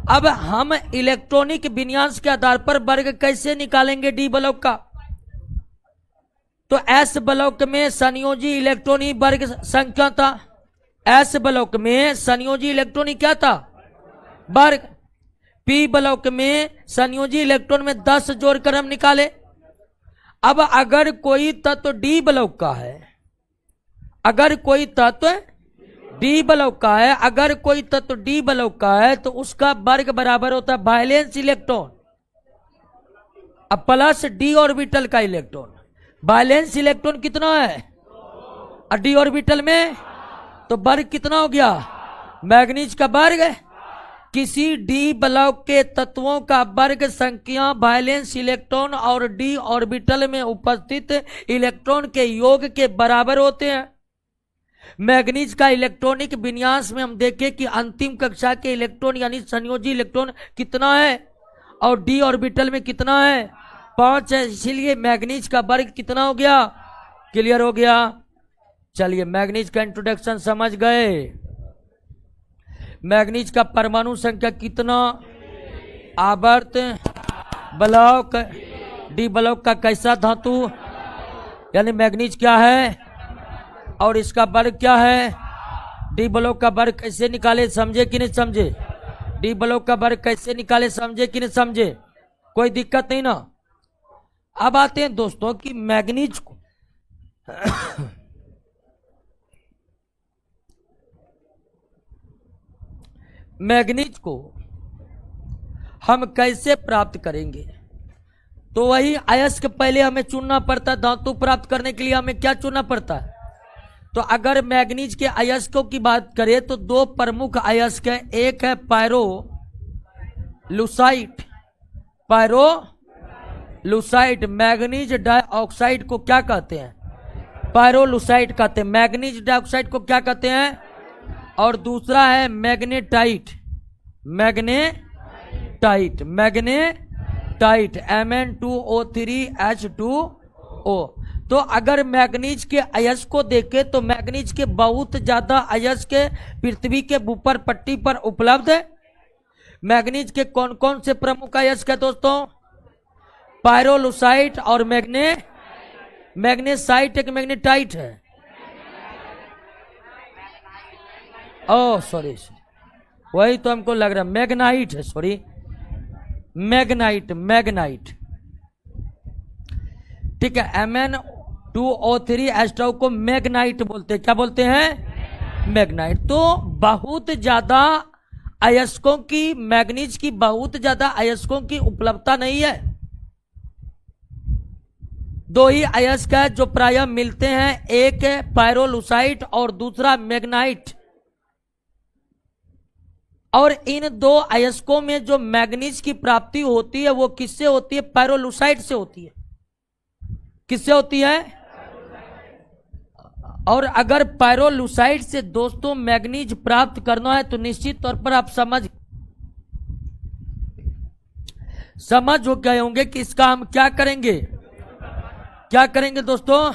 अब हम इलेक्ट्रॉनिक विन्यास के आधार पर वर्ग कैसे निकालेंगे डी ब्लॉक का? तो एस ब्लॉक में संयोजी इलेक्ट्रॉन ही वर्ग संख्या था। एस ब्लॉक में संयोजी इलेक्ट्रॉन ही क्या था? वर्ग। पी ब्लॉक में संयोजी इलेक्ट्रॉन में 10 जोड़कर हम निकाले। अब अगर कोई तत्व डी ब्लॉक का है, अगर कोई तत्व डी ब्लॉक का है, अगर कोई तत्व डी ब्लॉक का है तो उसका वर्ग बराबर होता है वैलेंस इलेक्ट्रॉन अब प्लस डी ऑर्बिटल का इलेक्ट्रॉन। वैलेंस इलेक्ट्रॉन कितना है डी ऑर्बिटल में? तो वर्ग कितना हो गया? मैग्नीज का वर्ग। किसी डी ब्लॉक के तत्वों का वर्ग संख्या वैलेंस इलेक्ट्रॉन और डी ऑर्बिटल में उपस्थित इलेक्ट्रॉन के योग के बराबर होते हैं। मैग्नीज का इलेक्ट्रॉनिक विन्यास में हम देखें कि अंतिम कक्षा के इलेक्ट्रॉन यानी संयोजी इलेक्ट्रॉन कितना है और डी ऑर्बिटल में कितना है? 5 है। इसीलिए मैग्नीज का वर्ग कितना हो गया? क्लियर हो गया? चलिए मैग्नीज का इंट्रोडक्शन समझ गए। मैग्नीज का परमाणु संख्या कितना, आवर्त ब्लॉक, डी ब्लॉक का कैसा धातु, यानी मैग्नीज क्या है और इसका वर्ग क्या है। डी ब्लॉक का वर्ग कैसे निकाले, समझे कि नहीं समझे। डी ब्लॉक का वर्ग कैसे निकाले, समझे कि नहीं समझे, कोई दिक्कत नहीं ना। अब आते हैं दोस्तों कि मैग्नीज को मैग्नीज को हम कैसे प्राप्त करेंगे। तो वही अयस्क पहले हमें चुनना पड़ता है। धातु प्राप्त करने के लिए हमें क्या चुनना पड़ता है। तो अगर मैग्नीज के अयस्कों की बात करें तो दो प्रमुख अयस्क है, एक है पायरोलुसाइट। पायरोलुसाइट मैग्नीज डाइऑक्साइड को क्या कहते हैं, पायरोलुसाइट कहते हैं। मैग्नीज डाइऑक्साइड को क्या कहते हैं। और दूसरा है मैग्नेटाइट, मैग्नेटाइट, मैग्नेटाइट Mn2O3H2O। तो अगर मैग्नीज के अयस्क को देखें तो मैग्नीज के बहुत ज्यादा अयस्क पृथ्वी के ऊपर पट्टी पर उपलब्ध है। मैग्नीज के कौन कौन से प्रमुख अयस्क है दोस्तों, पायरोलुसाइट और मैग्नेसाइट एक मैग्नेटाइट है। ओह सॉरी, वही तो हमको लग रहा है मैग्नाइट है, सॉरी मैग्नाइट। ठीक है, Mn2O3H2O को मैग्नाइट बोलते हैं। क्या बोलते हैं, मैग्नाइट। तो बहुत ज्यादा अयस्कों की, मैग्नीज की बहुत ज्यादा अयस्कों की उपलब्धता नहीं है। दो ही अयस्क है जो प्रायः मिलते हैं, एक है पायरोलुसाइट और दूसरा मैग्नाइट। और इन दो अयस्कों में जो मैग्नीज की प्राप्ति होती है वो किससे होती है, पायरोलुसाइट से होती है। किससे होती है। और अगर पायरोलुसाइट से दोस्तों मैग्नीज प्राप्त करना है तो निश्चित तौर पर आप समझ हो गए होंगे कि इसका हम क्या करेंगे दोस्तों,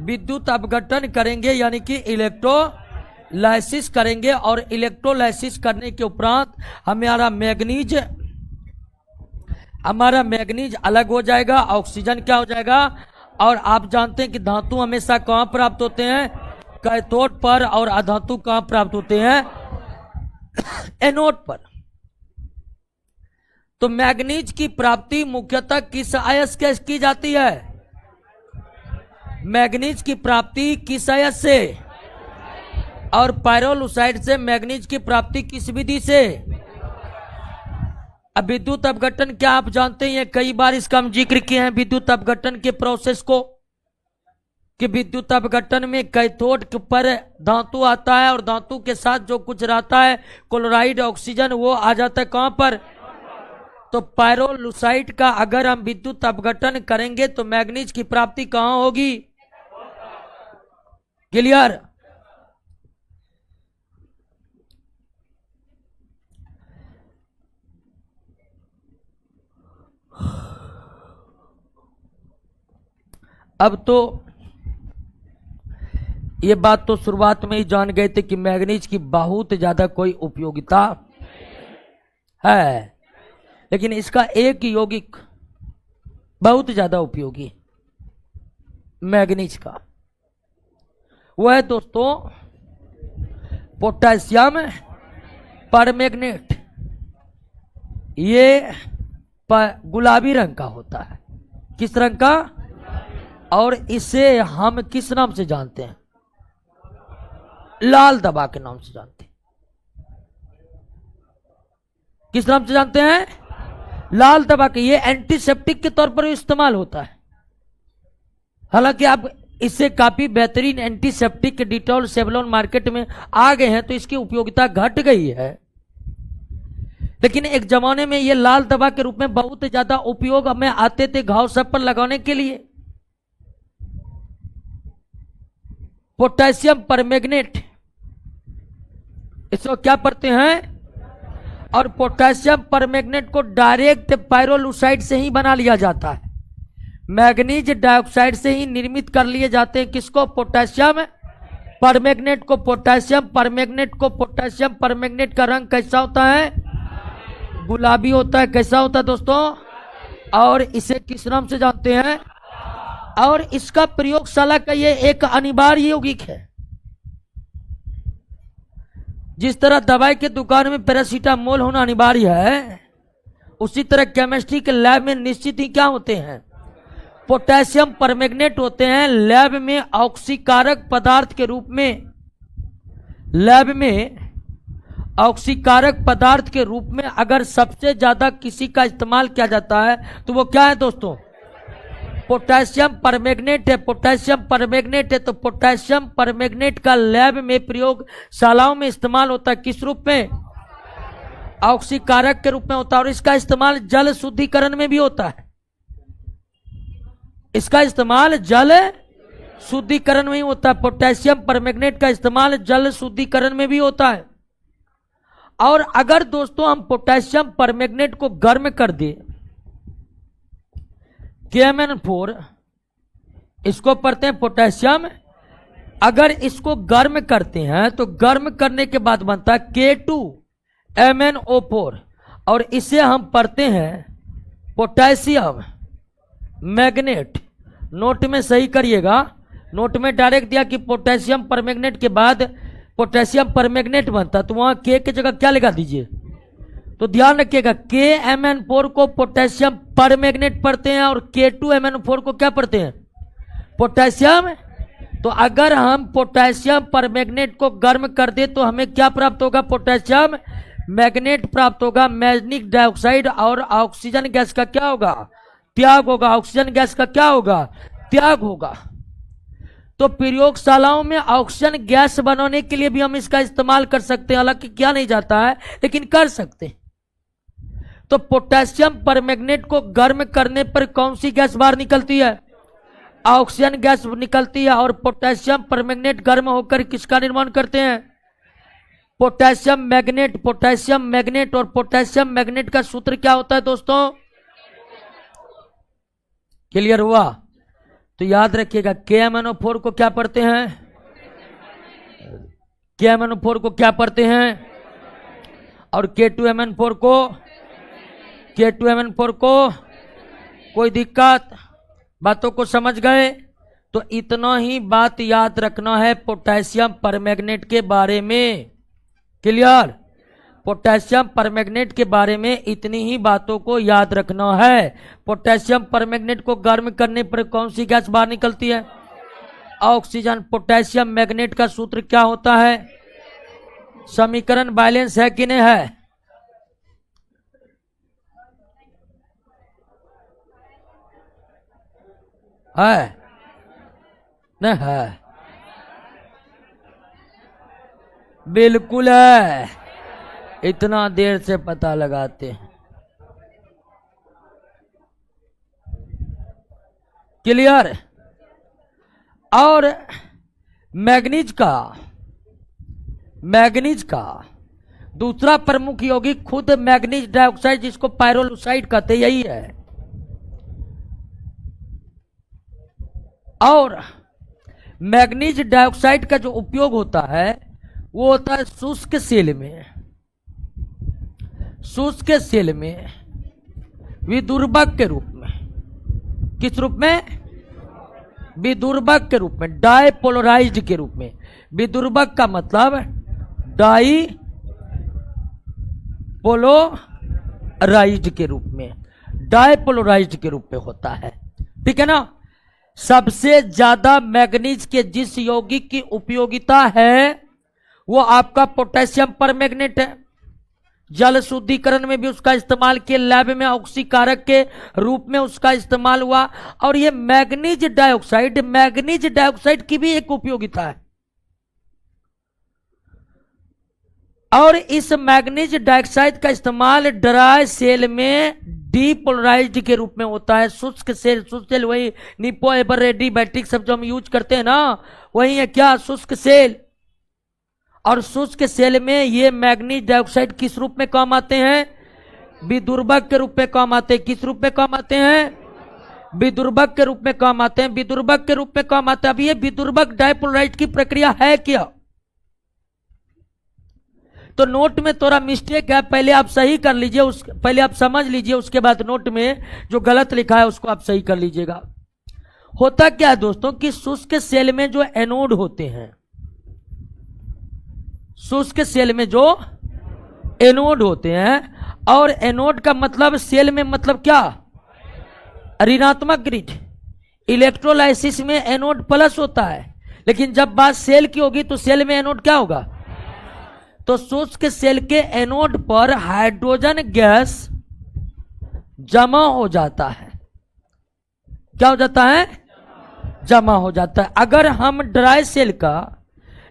विद्युत अपघटन करेंगे, यानी कि इलेक्ट्रोलाइसिस करेंगे। और इलेक्ट्रोलाइसिस करने के उपरांत हमारा मैग्नीज अलग हो जाएगा, ऑक्सीजन क्या हो जाएगा। और आप जानते हैं कि धातु हमेशा कहां प्राप्त होते हैं, कैथोड पर, और अधातु कहां प्राप्त होते हैं, एनोड पर। तो मैग्नीज की प्राप्ति मुख्यतः किस अयस्क से की जाती है, मैग्नीज की प्राप्ति किस अयस्क से, और पायरोलुसाइट से मैग्नीज की प्राप्ति किस विधि से। अब विद्युत अपघटन क्या आप जानते हैं, कई बार इसका हम जिक्र किए हैं विद्युत अपघटन के प्रोसेस को, कि विद्युत अपघटन में कैथोड पर धातु आता है और धातु के साथ जो कुछ रहता है क्लोराइड ऑक्सीजन, वो आ जाता है कहां पर। तो पायरोलुसाइट का अगर हम विद्युत अपघटन करेंगे तो मैग्नीज की प्राप्ति कहां होगी, क्लियर। अब तो ये बात तो शुरुआत में ही जान गए थे कि मैग्नीज की बहुत ज्यादा कोई उपयोगिता है, लेकिन इसका एक यौगिक बहुत ज्यादा उपयोगी मैग्नीज का, वो है दोस्तों पोटेशियम परमैंगनेट। ये गुलाबी रंग का होता है, किस रंग का, और इसे हम किस नाम से जानते हैं, लाल दवा के नाम से जानते हैं। किस नाम से जानते हैं, लाल दवा के। ये एंटीसेप्टिक के तौर पर इस्तेमाल होता है। हालांकि आप इससे काफी बेहतरीन एंटीसेप्टिक डिटॉल सेवलॉन मार्केट में आ गए हैं तो इसकी उपयोगिता घट गई है, लेकिन एक जमाने में ये लाल दवा के रूप में बहुत ज्यादा उपयोग में आते थे घाव सब पर लगाने के लिए। पोटेशियम परमैंगनेट, इसको क्या पढ़ते हैं, और पोटेशियम परमैंगनेट को डायरेक्ट पायरोलुसाइट से ही बना लिया जाता है। मैग्नीज डाइऑक्साइड से ही निर्मित कर लिए जाते हैं। किसको? पोटेशियम परमैंगनेट को। पोटेशियम परमैंगनेट को। पोटेशियम परमैंगनेट का रंग कैसा होता है? गुलाबी होता है। कैसा होता है दोस्तों? और इसे किस नाम से जानते हैं? और इसका प्रयोगशाला का ये एक अनिवार्य यौगिक है। जिस तरह दवाई के दुकान में पैरासीटामोल होना अनिवार्य है, उसी तरह केमिस्ट्री के लैब में निश्चित ही क्या होते हैं? पोटेशियम परमैंगनेट होते हैं। लैब में ऑक्सीकारक पदार्थ के रूप में, लैब में ऑक्सीकारक पदार्थ के रूप में अगर सबसे ज्यादा किसी का इस्तेमाल किया जाता है तो वो क्या है दोस्तों? पोटेशियम परमैंगनेट है। पोटेशियम परमैंगनेट है। तो पोटेशियम परमैंगनेट का लैब में प्रयोगशालाओं में इस्तेमाल होता है। किस रूप में? ऑक्सीकारक के रूप में होता है। और इसका इस्तेमाल जल शुद्धिकरण में भी होता है। इसका इस्तेमाल जल शुद्धिकरण में ही होता है। पोटेशियम परमैंगनेट का इस्तेमाल जल शुद्धिकरण में भी होता है। और अगर दोस्तों हम पोटेशियम परमैंगनेट को गर्म कर दें, KMnO4, इसको पढ़ते हैं पोटेशियम, अगर इसको गर्म करते हैं तो गर्म करने के बाद बनता है K2MnO4, और इसे हम पढ़ते हैं पोटेशियम मैग्नेट। नोट में सही करिएगा, नोट में डायरेक्ट दिया कि पोटेशियम परमैंगनेट के बाद पोटेशियम परमैंगनेट बनता, तो वहां K की जगह क्या लगा दीजिए। तो ध्यान रखिएगा, KMnO4 को पोटेशियम परमैंगनेट पढ़ते हैं और K2MnO4 को क्या पढ़ते हैं? पोटेशियम। तो अगर हम पोटेशियम परमैंगनेट को गर्म कर दे तो हमें क्या प्राप्त होगा? पोटेशियम मैग्नेट प्राप्त होगा। मैग्नीज डाइऑक्साइड और ऑक्सीजन गैस का क्या होगा? त्याग होगा। ऑक्सीजन गैस का क्या होगा? त्याग होगा। तो प्रयोगशालाओं में ऑक्सीजन गैस बनाने के लिए भी हम इसका इस्तेमाल कर सकते हैं। हालांकि क्या नहीं जाता है, लेकिन कर सकते हैं। तो पोटेशियम परमैंगनेट को गर्म करने पर कौन सी गैस बाहर निकलती है? ऑक्सीजन गैस निकलती है। और पोटेशियम परमैंगनेट गर्म होकर किसका निर्माण करते हैं? Potassium magnet. Potassium magnet. और पोटेशियम मैग्नेट का सूत्र क्या होता है दोस्तों? क्लियर हुआ? तो याद रखिएगा, KMnO4 को क्या पढ़ते हैं? KMnO4 को क्या पढ़ते हैं? और K2MnO4 को? K2MnO4 को? कोई दिक्कत? बातों को समझ गए? तो इतना ही बात याद रखना है पोटेशियम परमैंगनेट के बारे में। क्लियर? पोटेशियम परमैंगनेट के बारे में इतनी ही बातों को याद रखना है। पोटेशियम परमैंगनेट को गर्म करने पर कौन सी गैस बाहर निकलती है? ऑक्सीजन। पोटेशियम मैग्नेट का सूत्र क्या होता है? समीकरण बैलेंस है कि नहीं है? है नहीं है? बिल्कुल है। इतना देर से पता लगाते हैं। क्लियर? और मैग्नीज का दूसरा प्रमुख यौगिक खुद मैग्नीज डाइऑक्साइड, जिसको पायरोलुसाइड कहते हैं, यही है। और मैग्नीज डाइऑक्साइड का जो उपयोग होता है वो होता है शुष्क सेल में। शुष्क सेल में विदुर्बक के रूप में। किस रूप में? विदुर्बक के रूप में, डाइपोलराइज्ड के रूप में। विदुर्बक का मतलब डाइपोलराइज्ड के रूप में, डाइपोलराइज्ड के रूप में होता है। ठीक है ना? सबसे ज्यादा मैग्नीज के जिस यौगिक की उपयोगिता है वो आपका पोटेशियम परमैंगनेट है। जल शुद्धिकरण में भी उसका इस्तेमाल किया, लैब में ऑक्सीकारक के रूप में उसका इस्तेमाल हुआ। और ये मैग्नीज डाइऑक्साइड की भी एक उपयोगिता है। और इस मैग्नीज डाइऑक्साइड का इस्तेमाल ड्राई सेल में डीपोलराइज्ड के रूप में होता है। शुष्क सेल वही निपो एबर रेडी बैट्रिक सब जो हम यूज करते हैं ना, वही है क्या? शुष्क सेल। और शुष्क सेल में ये मैग्नीज डाइऑक्साइड किस रूप में काम आते हैं? विदुर्बक के रूप में काम आते हैं। किस रूप में काम आते हैं? विदुर्भक के रूप में काम आते हैं, विदुर्भक के रूप में काम आते हैं। अब ये विदुर्भक डायपोलराइट की प्रक्रिया है क्या? तो नोट में थोड़ा मिस्टेक है, पहले आप सही कर लीजिए, पहले आप समझ लीजिए, उसके बाद नोट में जो गलत लिखा है उसको आप सही कर लीजिएगा। होता क्या है दोस्तों कि शुष्क सेल में जो एनोड होते हैं, शुष्क सेल में जो एनोड होते हैं, और एनोड का मतलब सेल में मतलब क्या? ऋणात्मक ग्रिड। इलेक्ट्रोलाइसिस में एनोड प्लस होता है, लेकिन जब बात सेल की होगी तो सेल में एनोड क्या होगा? तो शुष्क सेल के एनोड पर हाइड्रोजन गैस जमा हो जाता है। क्या हो जाता है? जमा हो जाता है। अगर हम ड्राई सेल का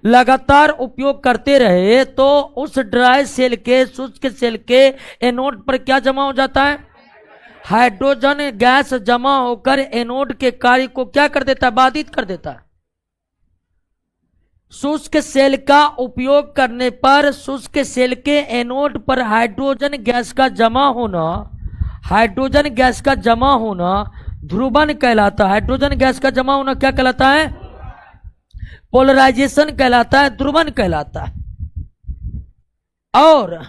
लगातार उपयोग करते रहे तो उस ड्राई सेल के, शुष्क सेल के एनोड पर क्या जमा हो जाता है? हाइड्रोजन गैस जमा होकर एनोड के कार्य को क्या कर देता है? बाधित कर देता है। शुष्क सेल का उपयोग करने पर शुष्क सेल के एनोड पर हाइड्रोजन गैस का जमा होना, हाइड्रोजन गैस का जमा होना ध्रुवण कहलाता है। हाइड्रोजन गैस का जमा होना क्या कहलाता है? पोलराइजेशन कहलाता है, ध्रुवण कहलाता है। और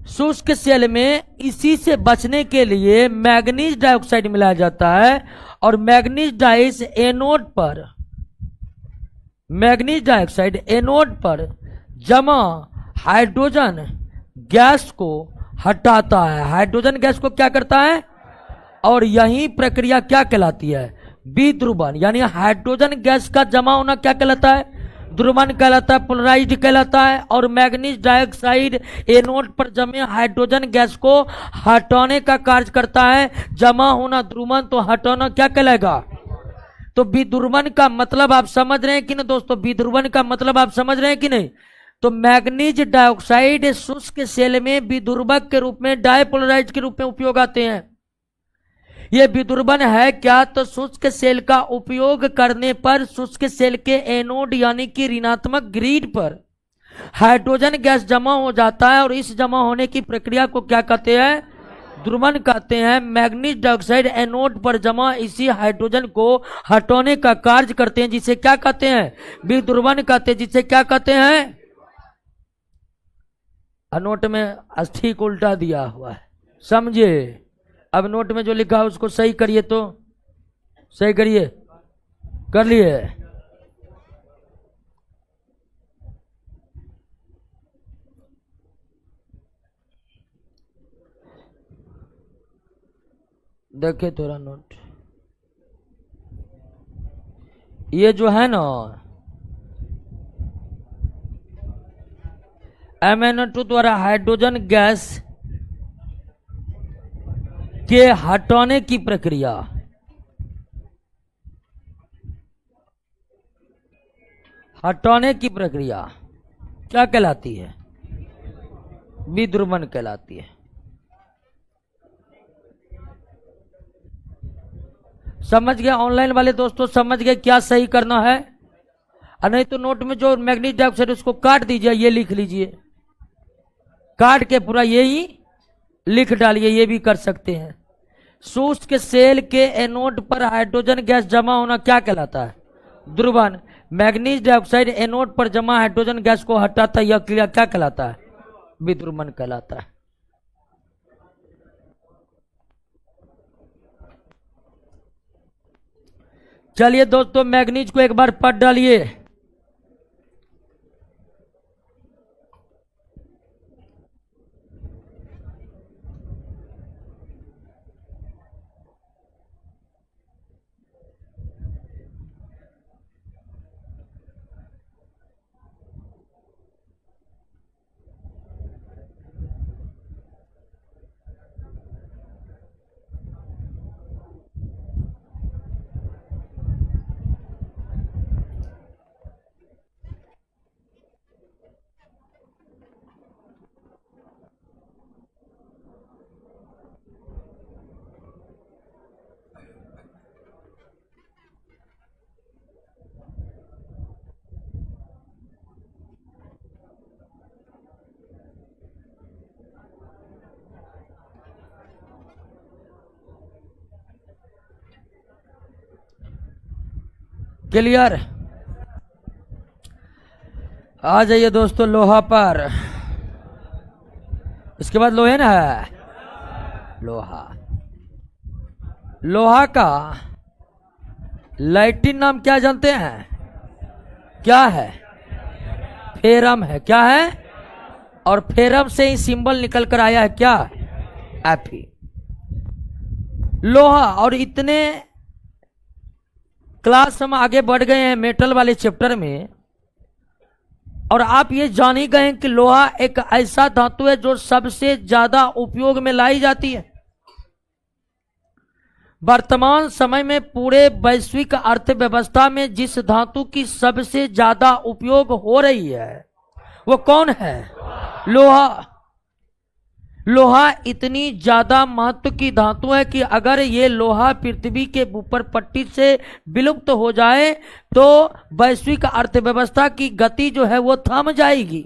शुष्क सेल में इसी से बचने के लिए मैग्नीज डाइऑक्साइड मिलाया जाता है, और मैग्नीज डाइस एनोड पर, मैग्नीज डाइऑक्साइड एनोड पर जमा हाइड्रोजन गैस को हटाता है। हाइड्रोजन गैस को क्या करता है? और यही प्रक्रिया क्या कहलाती है? विध्रुवण। यानी हाइड्रोजन गैस का जमा होना क्या कहलाता है? ध्रुवण कहलाता है, पोलराइज्ड कहलाता है। और मैग्नीज डाइऑक्साइड एनोड पर जमे हाइड्रोजन गैस को हटाने का कार्य करता है। जमा होना ध्रुवण, तो हटाना क्या कहलाएगा? तो विध्रुवण का मतलब आप समझ रहे हैं कि नहीं दोस्तों? विध्रुवण का मतलब आप समझ रहे हैं कि नहीं? तो मैग्नीज डाइऑक्साइड शुष्क सेल में विध्रुवक के रूप में, डायपोलराइट के रूप में उपयोग आते हैं। ये विध्रुवण है क्या? तो शुष्क सेल का उपयोग करने पर शुष्क सेल के एनोड यानी कि ऋणात्मक ग्रिड पर हाइड्रोजन गैस जमा हो जाता है, और इस जमा होने की प्रक्रिया को क्या कहते हैं? ध्रुवण कहते हैं। मैग्नीज डाइऑक्साइड एनोड पर जमा इसी हाइड्रोजन को हटाने का कार्य करते हैं, जिसे क्या कहते हैं? विध्रुवण कहते हैं। जिसे क्या कहते हैं? नोट में ठीक उल्टा दिया हुआ है, समझे? अब नोट में जो लिखा है उसको सही करिए, तो सही करिए। कर लिए? देखे थोड़ा नोट, ये जो है ना MnO2 द्वारा हाइड्रोजन गैस के हटाने की प्रक्रिया, हटाने की प्रक्रिया क्या कहलाती है? विध्रुवण कहलाती है। समझ गए ऑनलाइन वाले दोस्तों? समझ गए क्या सही करना है? और नहीं तो नोट में जो मैग्नीज डाइऑक्साइड उसको काट दीजिए, ये लिख लीजिए, काट के पूरा यही लिख डालिए, ये भी कर सकते हैं। शुष्क सेल के एनोड पर हाइड्रोजन गैस जमा होना क्या कहलाता है? ध्रुवण। मैग्नीज डाइऑक्साइड एनोड पर जमा हाइड्रोजन गैस को हटाता है, यह क्रिया क्या कहलाता है? विध्रुवण कहलाता है। चलिए दोस्तों, मैग्नीज को एक बार पढ़ डालिए। क्लियर। आ जाइए दोस्तों लोहा पर। इसके बाद लोहे ना है, लोहा। लोहा का लैटिन नाम क्या जानते हैं? क्या है? फेरम है। क्या है? और फेरम से ही सिंबल निकल कर आया है क्या? एफी। लोहा। और इतने क्लास हम आगे बढ़ गए हैं मेटल वाले चैप्टर में, और आप ये जान ही गए हैं कि लोहा एक ऐसा धातु है जो सबसे ज्यादा उपयोग में लाई जाती है। वर्तमान समय में पूरे वैश्विक अर्थव्यवस्था में जिस धातु की सबसे ज्यादा उपयोग हो रही है वो कौन है? लोहा। लोहा इतनी ज्यादा महत्व की धातु है कि अगर ये लोहा पृथ्वी के ऊपर पट्टी से विलुप्त हो जाए तो वैश्विक अर्थव्यवस्था की गति जो है वो थम जाएगी।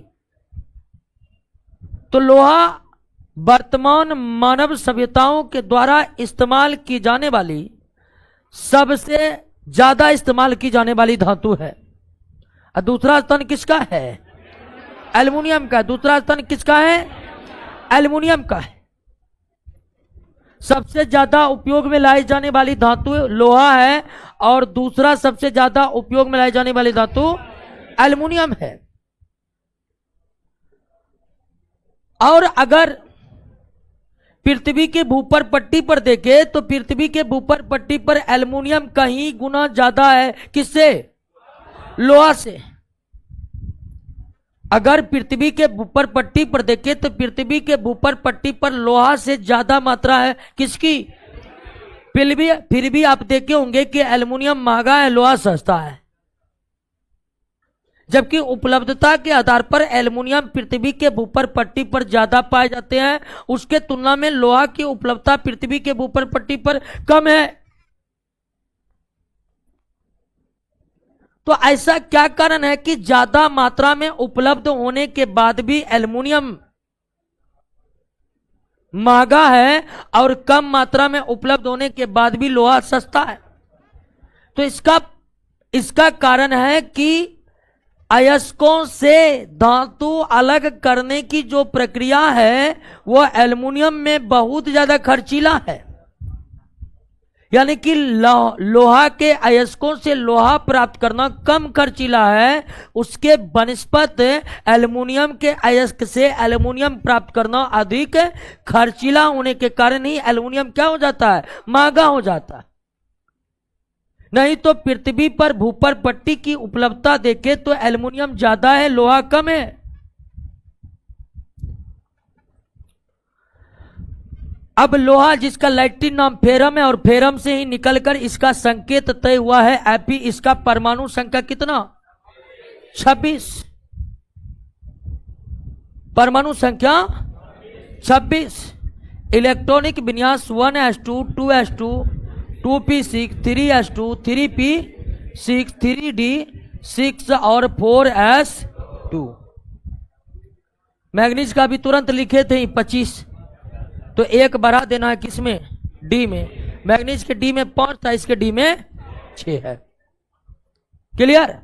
तो लोहा वर्तमान मानव सभ्यताओं के द्वारा इस्तेमाल की जाने वाली सबसे ज्यादा इस्तेमाल की जाने वाली धातु है। और दूसरा स्थान किसका है? एल्युमिनियम का। दूसरा स्थान किसका है? एल्युमिनियम का है। सबसे ज्यादा उपयोग में लाई जाने वाली धातु लोहा है और दूसरा सबसे ज्यादा उपयोग में लाई जाने वाली धातु एल्युमिनियम है। और अगर पृथ्वी के भूपर पट्टी पर देखें तो पृथ्वी के भूपर पट्टी पर एल्युमिनियम कहीं गुना ज्यादा है। किससे? लोहा से। अगर पृथ्वी के ऊपर पट्टी पर देखें तो पृथ्वी के ऊपर पट्टी पर लोहा से ज्यादा मात्रा है। किसकी? फिर भी आप देखे होंगे कि एल्युमिनियम महंगा है, लोहा सस्ता है। जबकि उपलब्धता के आधार पर एल्युमिनियम पृथ्वी के ऊपर पट्टी पर ज्यादा पाए जाते हैं, उसके तुलना में लोहा की उपलब्धता पृथ्वी के ऊपर पट्टी पर कम है। तो ऐसा क्या कारण है कि ज्यादा मात्रा में उपलब्ध होने के बाद भी एल्युमिनियम महंगा है और कम मात्रा में उपलब्ध होने के बाद भी लोहा सस्ता है? तो इसका कारण है कि अयस्कों से धातु अलग करने की जो प्रक्रिया है वो एल्युमिनियम में बहुत ज्यादा खर्चीला है। यानी कि लोहा के अयस्कों से लोहा प्राप्त करना कम खर्चीला है, उसके बनस्पत एल्युमिनियम के अयस्क से एल्युमिनियम प्राप्त करना अधिक खर्चीला होने के कारण ही एल्युमिनियम क्या हो जाता है? महंगा हो जाता है। नहीं तो पृथ्वी पर भूपर पट्टी की उपलब्धता देखें तो एल्युमिनियम ज्यादा है, लोहा कम है। अब लोहा जिसका लैटिन नाम फेरम है और फेरम से ही निकलकर इसका संकेत तय हुआ है एफी। इसका परमाणु संख्या कितना? 26। परमाणु संख्या 26। इलेक्ट्रॉनिक विन्यास 1s2 2s2 2p6 3s2 3p6 3d6 और 4s2। मैग्नीज का भी तुरंत लिखे थे 25, तो एक बढ़ा देना है किसमें? डी में। मैग्नीज के डी में 5 था, इसके डी में 6 है। क्लियर?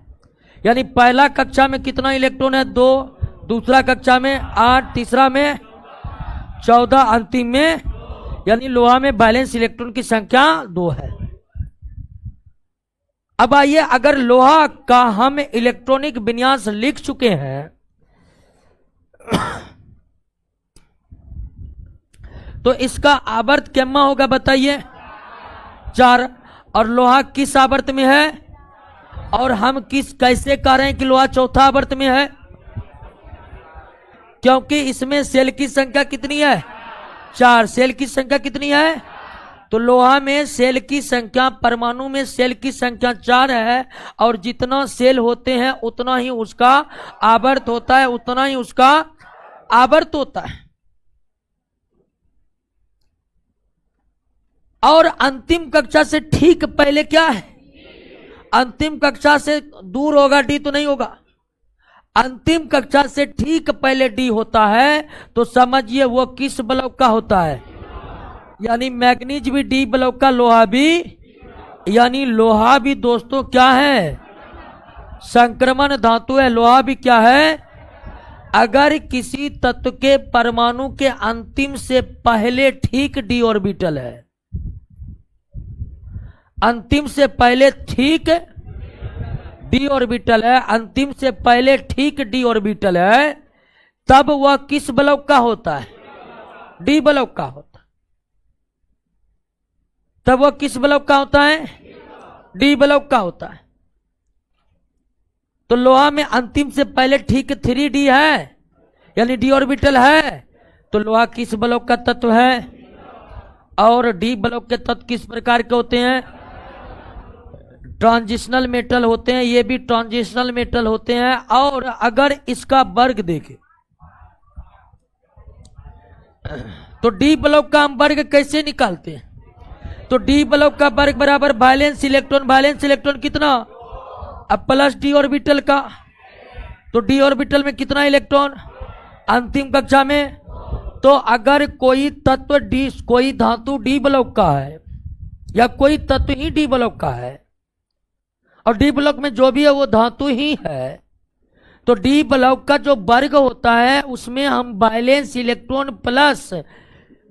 यानी पहला कक्षा में कितना इलेक्ट्रॉन है? 2, दूसरा कक्षा में 8, तीसरा में 14, अंतिम में यानी लोहा में बैलेंस इलेक्ट्रॉन की संख्या 2 है। अब आइए, अगर लोहा का हम इलेक्ट्रॉनिक विन्यास लिख चुके हैं तो इसका आवर्त क्या होगा बताइए? 4। और लोहा किस आवर्त में है? और हम कैसे कह रहे हैं कि लोहा चौथा आवर्त में है? क्योंकि इसमें सेल की संख्या कितनी है? 4। सेल की संख्या कितनी है? तो लोहा में सेल की संख्या, परमाणु में सेल की संख्या 4 है और जितना सेल होते हैं उतना ही उसका आवर्त होता है, उतना ही उसका आवर्त होता है। और अंतिम कक्षा से ठीक पहले क्या है? अंतिम कक्षा से दूर होगा डी तो नहीं होगा। अंतिम कक्षा से ठीक पहले डी होता है तो समझिए वो किस ब्लॉक का होता है? यानी मैग्नीज भी डी ब्लॉक का, लोहा भी यानी लोहा भी दोस्तों क्या है? संक्रमण धातु है। लोहा भी क्या है? अगर किसी तत्व के परमाणु के अंतिम से पहले ठीक डी ऑर्बिटल है, अंतिम से पहले ठीक डी ऑर्बिटल है, अंतिम से पहले ठीक डी ऑर्बिटल है, तब वह किस ब्लॉक का होता है? डी ब्लॉक का होता है। तब वह किस ब्लॉक का होता है? डी ब्लॉक का होता है। तो लोहा में अंतिम से पहले ठीक 3D है, यानी डी ऑर्बिटल है, तो लोहा किस ब्लॉक का तत्व है? और डी ब्लॉक के तत्व किस प्रकार के होते हैं? ट्रांजिशनल मेटल होते हैं। ये भी ट्रांजिशनल मेटल होते हैं। और अगर इसका वर्ग देखें तो डी ब्लॉक का हम वर्ग कैसे निकालते हैं? तो डी ब्लॉक का वर्ग बराबर वैलेंस इलेक्ट्रॉन। वैलेंस इलेक्ट्रॉन कितना? अब प्लस डी ऑर्बिटल का। तो डी ऑर्बिटल में कितना इलेक्ट्रॉन? अंतिम कक्षा में। तो अगर कोई तत्व डी, कोई धातु डी ब्लॉक का है या कोई तत्व ही डी ब्लॉक का है और डी ब्लॉक में जो भी है वो धातु ही है, तो डी ब्लॉक का जो वर्ग होता है उसमें हम valence electron plus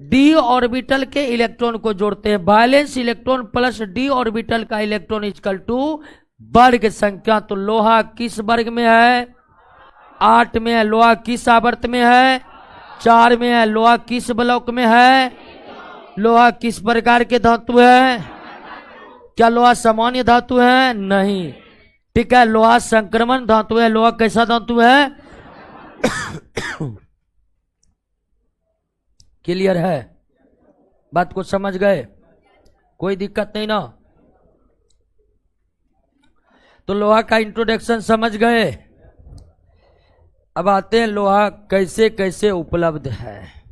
D orbital के इलेक्ट्रॉन को जोड़ते हैं। Valence electron plus D orbital का इलेक्ट्रॉन इक्वल टू वर्ग संख्या। तो लोहा किस वर्ग में है? 8 में है। लोहा किस आवर्त में है? 4 में है। लोहा किस ब्लॉक में है? लोहा किस प्रकार के धातु है? क्या लोहा सामान्य धातु है? नहीं। ठीक है, लोहा संक्रमण धातु है। लोहा कैसा धातु है? क्लियर है? बात को समझ गए? कोई दिक्कत नहीं ना? तो लोहा का इंट्रोडक्शन समझ गए। अब आते हैं लोहा कैसे कैसे उपलब्ध है।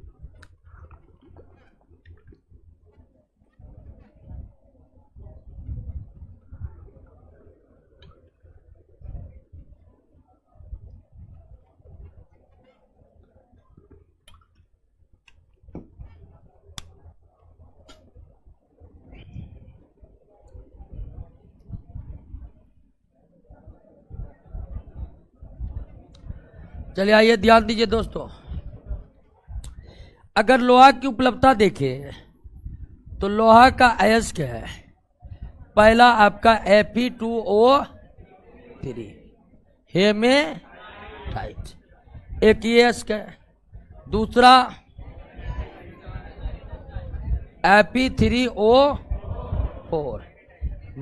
चलिए आइए ध्यान दीजिए दोस्तों। अगर लोहा की उपलब्धता देखें तो लोहा का अयस्क है पहला आपका Fe2O3 हेमेटाइट, एक ये अयस्क है। दूसरा Fe3O4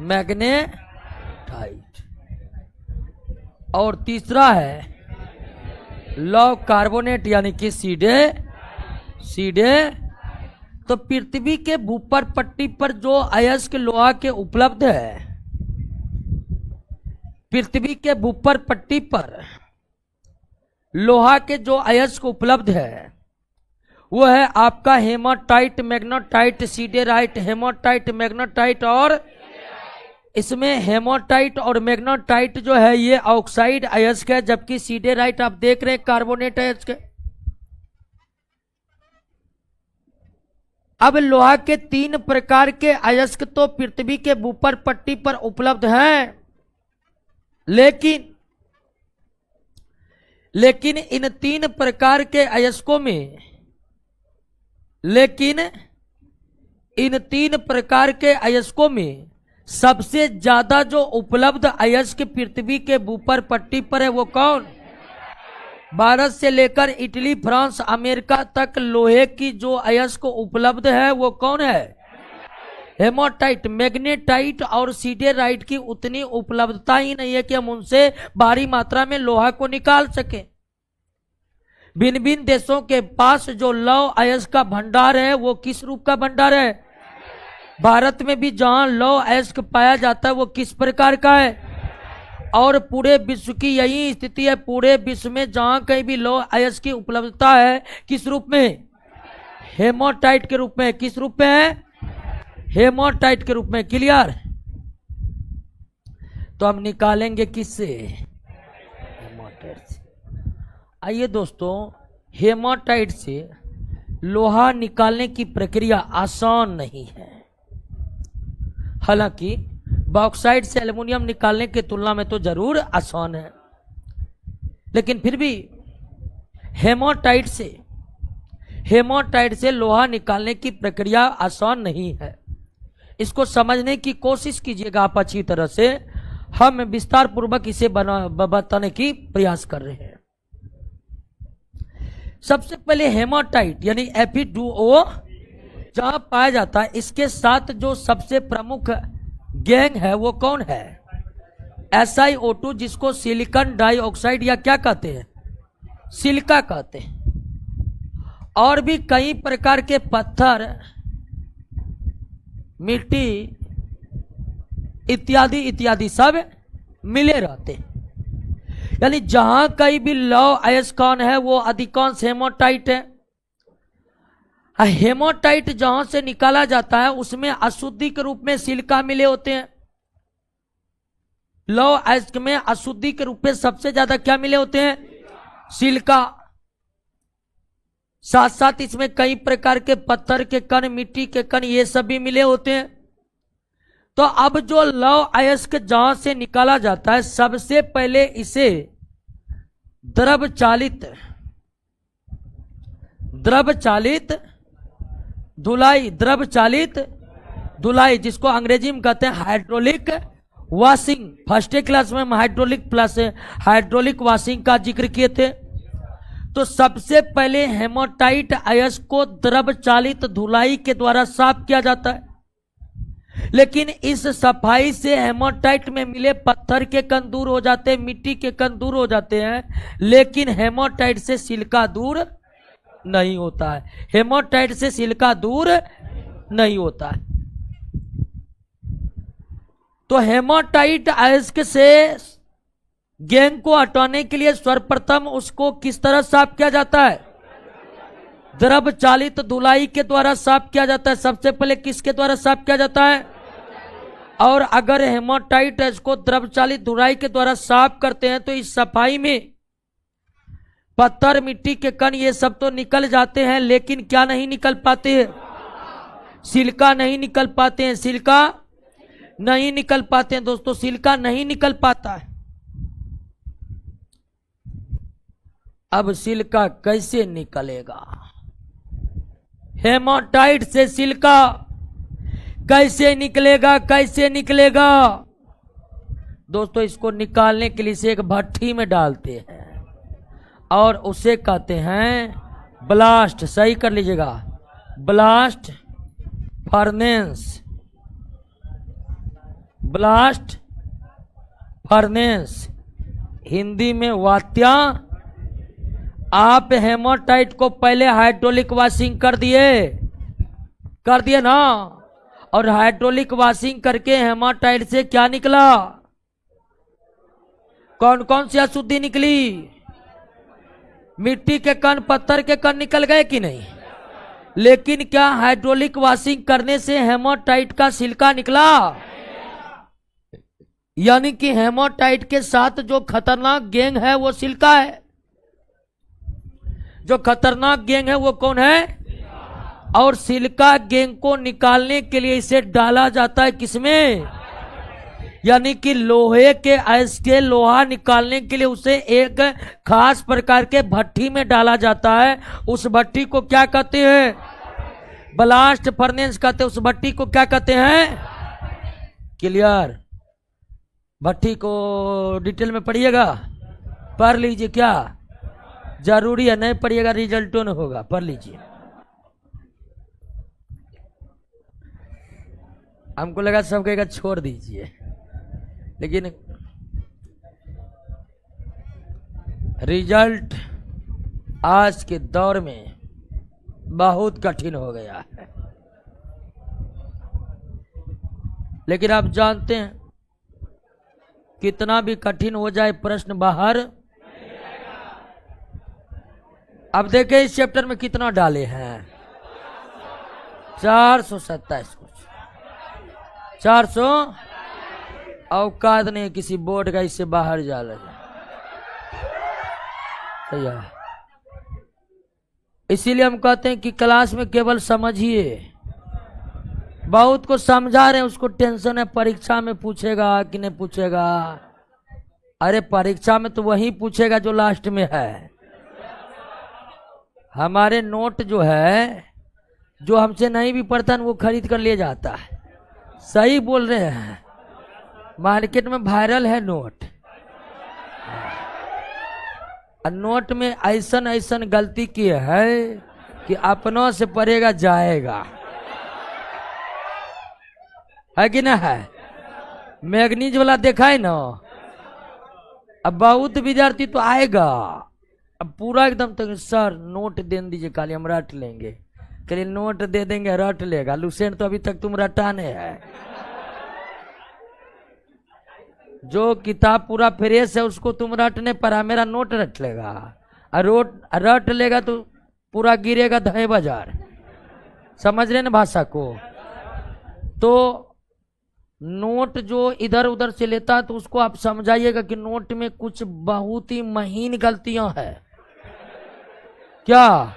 मैग्नेटाइट। और तीसरा है लौह कार्बोनेट यानी कि सीधे। तो पृथ्वी के भूपर पट्टी पर जो अयस्क लोहा के उपलब्ध है, पृथ्वी के भूपर पट्टी पर लोहा के जो अयस्क उपलब्ध है वो है आपका haematite, magnetite, siderite, haematite, magnetite. और इसमें हेमाटाइट और मैग्नेटाइट जो है ये ऑक्साइड अयस्क है, जबकि सीडेराइट आप देख रहे हैं कार्बोनेट अयस्क है। अब लोहा के 3 प्रकार के अयस्क तो पृथ्वी के भूपर पट्टी पर उपलब्ध हैं, लेकिन इन 3 प्रकार के अयस्कों में, सबसे ज्यादा जो उपलब्ध अयस्क पृथ्वी के भूपर पट्टी पर है वो कौन? भारत से लेकर इटली, फ्रांस, अमेरिका तक लोहे की जो अयस्क उपलब्ध है वो कौन है? हेमाटाइट, मैग्नेटाइट और सीडेराइट की उतनी उपलब्धता ही नहीं है कि हम उनसे भारी मात्रा में लोहा को निकाल सकें। भिन्न भिन्न देशों के पास जो लौह अयस्क का भंडार है वो किस रूप का भंडार है? भारत में भी जहां लौह अयस्क पाया जाता है वो किस प्रकार का है? और पूरे विश्व की यही स्थिति है। पूरे विश्व में जहां कहीं भी लौह अयस्क की उपलब्धता है किस रूप में? हेमाटाइट के रूप में। किस रूप में है? हेमाटाइट के रूप में। क्लियर? तो हम निकालेंगे किससे? हेमाटाइट से। आइए दोस्तों, हेमाटाइट से लोहा निकालने की प्रक्रिया आसान नहीं है। हालांकि बॉक्साइट से एल्युमिनियम निकालने की तुलना में तो जरूर आसान है, लेकिन फिर भी हेमाटाइट से लोहा निकालने की प्रक्रिया आसान नहीं है। इसको समझने की कोशिश कीजिएगा आप अच्छी तरह से। हम विस्तार पूर्वक इसे बताने की प्रयास कर रहे हैं। सबसे पहले हेमाटाइट यानी Fe2O जहां पाया जाता है, इसके साथ जो सबसे प्रमुख गैंग है वो कौन है? SiO2, जिसको सिलिकॉन डाइऑक्साइड या क्या कहते हैं, सिलिका कहते हैं। और भी कई प्रकार के पत्थर, मिट्टी इत्यादि इत्यादि सब मिले रहते हैं। यानी जहां कहीं भी लौह अयस्क है वो अधिकांश हेमाटाइट है। हेमाटाइट जहां से निकाला जाता है उसमें अशुद्धि के रूप में सिलिका मिले होते हैं। लौह अयस्क में अशुद्धि के रूप में सबसे ज्यादा क्या मिले होते हैं? सिलिका। साथ साथ इसमें कई प्रकार के पत्थर के कण, मिट्टी के कण, ये सब भी मिले होते हैं। तो अब जो लौह अयस्क जहां से निकाला जाता है, सबसे पहले इसे द्रव चालित धुलाई, जिसको अंग्रेजी में कहते हैं हाइड्रोलिक वॉशिंग। फर्स्ट क्लास में हम हाइड्रोलिक वॉशिंग का जिक्र किए थे। तो सबसे पहले हेमाटाइट अयस्क को द्रव चालित धुलाई के द्वारा साफ किया जाता है। लेकिन इस सफाई से हेमाटाइट में मिले पत्थर के कण दूर हो जाते हैं, मिट्टी के कण दूर हो जाते हैं, लेकिन हेमाटाइट से सिलिका दूर नहीं होता है। हेमाटाइट से सिलिका दूर नहीं होता है। तो हेमाटाइट अयस्क से गैंग को हटाने के लिए सर्वप्रथम उसको किस तरह साफ किया जाता है? द्रव चालित धुलाई के द्वारा साफ किया जाता है। सबसे पहले किसके द्वारा साफ किया जाता है? और अगर हेमाटाइट इसको द्रव चालित धुलाई के द्वारा साफ करते हैं तो इस सफाई में पत्थर, मिट्टी के कण ये सब तो निकल जाते हैं, लेकिन क्या नहीं निकल पाते हैं? सिलिका नहीं निकल पाते हैं। सिलिका नहीं निकल पाते हैं दोस्तों, सिलिका नहीं निकल पाता है। अब सिलिका कैसे निकलेगा? हेमाटाइट से सिलिका कैसे निकलेगा? दोस्तों, इसको निकालने के लिए इसे एक भट्ठी में डालते हैं और उसे कहते हैं ब्लास्ट। सही कर लीजिएगा, ब्लास्ट फर्नेस, हिंदी में वात्या। आप हेमाटाइट को पहले हाइड्रोलिक वॉशिंग कर दिए ना, और हाइड्रोलिक वॉशिंग करके हेमाटाइट से क्या निकला? कौन कौन सी अशुद्धि निकली? मिट्टी के कण, पत्थर के कण निकल गए कि नहीं? लेकिन क्या हाइड्रोलिक वॉशिंग करने से हेमाटाइट का सिलिका निकला? यानी कि हेमाटाइट के साथ जो खतरनाक गैंग है वो सिलिका है। जो खतरनाक गैंग है वो कौन है? और सिलिका गैंग को निकालने के लिए इसे डाला जाता है किसमें? यानी कि लोहे के अयस्क के लोहा निकालने के लिए उसे एक खास प्रकार के भट्ठी में डाला जाता है। उस भट्ठी को क्या कहते हैं? ब्लास्ट फर्नेस कहते हैं। उस भट्ठी को क्या कहते हैं? क्लियर? भट्ठी को डिटेल में पढ़िएगा, पढ़ लीजिए। क्या जरूरी है? नहीं पढ़िएगा रिजल्ट नहीं होगा, पढ़ लीजिए। हमको लगा सब कहेगा छोड़ दीजिए, लेकिन रिजल्ट आज के दौर में बहुत कठिन हो गया है। लेकिन आप जानते हैं कितना भी कठिन हो जाए प्रश्न बाहर। अब देखें इस चैप्टर में कितना डाले हैं? 427 कुछ, 400। औकात नहीं किसी बोर्ड का इससे बाहर जा रहा है। इसीलिए हम कहते हैं कि क्लास में केवल समझिए, बहुत को समझा रहे हैं, उसको टेंशन है परीक्षा में पूछेगा कि नहीं पूछेगा। अरे परीक्षा में तो वही पूछेगा जो लास्ट में है। हमारे नोट जो है, जो हमसे नहीं भी पढ़ता वो खरीद कर ले जाता है। सही बोल रहे हैं, मार्केट में वायरल है नोट। नोट में ऐसन ऐसन गलती की है कि अपनों से पढ़ेगा जाएगा, है कि ना है। मैगनीज वाला देखा है ना, अब बहुत विद्यार्थी तो आएगा, अब पूरा एकदम तक सर नोट दे दीजिए, खाली हम रट लेंगे। खाली नोट दे देंगे, रट लेगा। लुसेंट तो अभी तक तुम रटाने है। जो किताब पूरा फ्रेश है उसको तुम रटने पर, मेरा नोट रट लेगा। रट लेगा तो पूरा गिरेगा दहे बाजार। समझ रहे ना भाषा को। तो नोट जो इधर उधर से लेता है तो उसको आप समझाइएगा कि नोट में कुछ बहुत ही महीन गलतियां हैं क्या,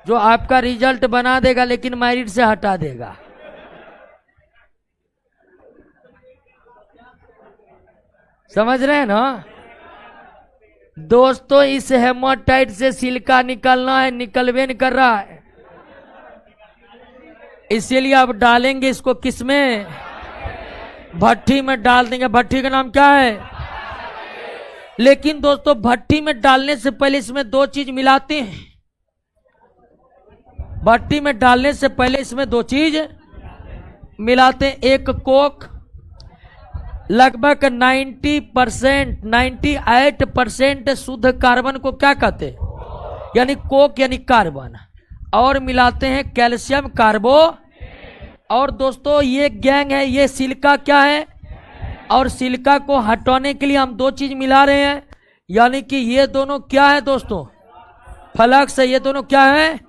जो आपका रिजल्ट बना देगा लेकिन मेरिट से हटा देगा। समझ रहे हैं ना दोस्तों। इस हेमाटाइट से सिलिका निकलना है, निकलवे नहीं कर रहा है, इसीलिए अब डालेंगे इसको किसमें, भट्टी में डाल देंगे। भट्टी का नाम क्या है। लेकिन दोस्तों भट्टी में डालने से पहले इसमें दो चीज मिलाते हैं। भट्टी में डालने से पहले इसमें दो चीज मिलाते हैं। एक कोक, लगभग 98% शुद्ध कार्बन को क्या कहते हैं, यानी कोक यानी कार्बन। और मिलाते हैं कैल्शियम कार्बो। और दोस्तों ये गैंग है, ये सिलिका क्या है, और सिलिका को हटाने के लिए हम दो चीज मिला रहे हैं, यानी कि ये दोनों क्या है दोस्तों, फ्लक्स है। ये दोनों क्या है,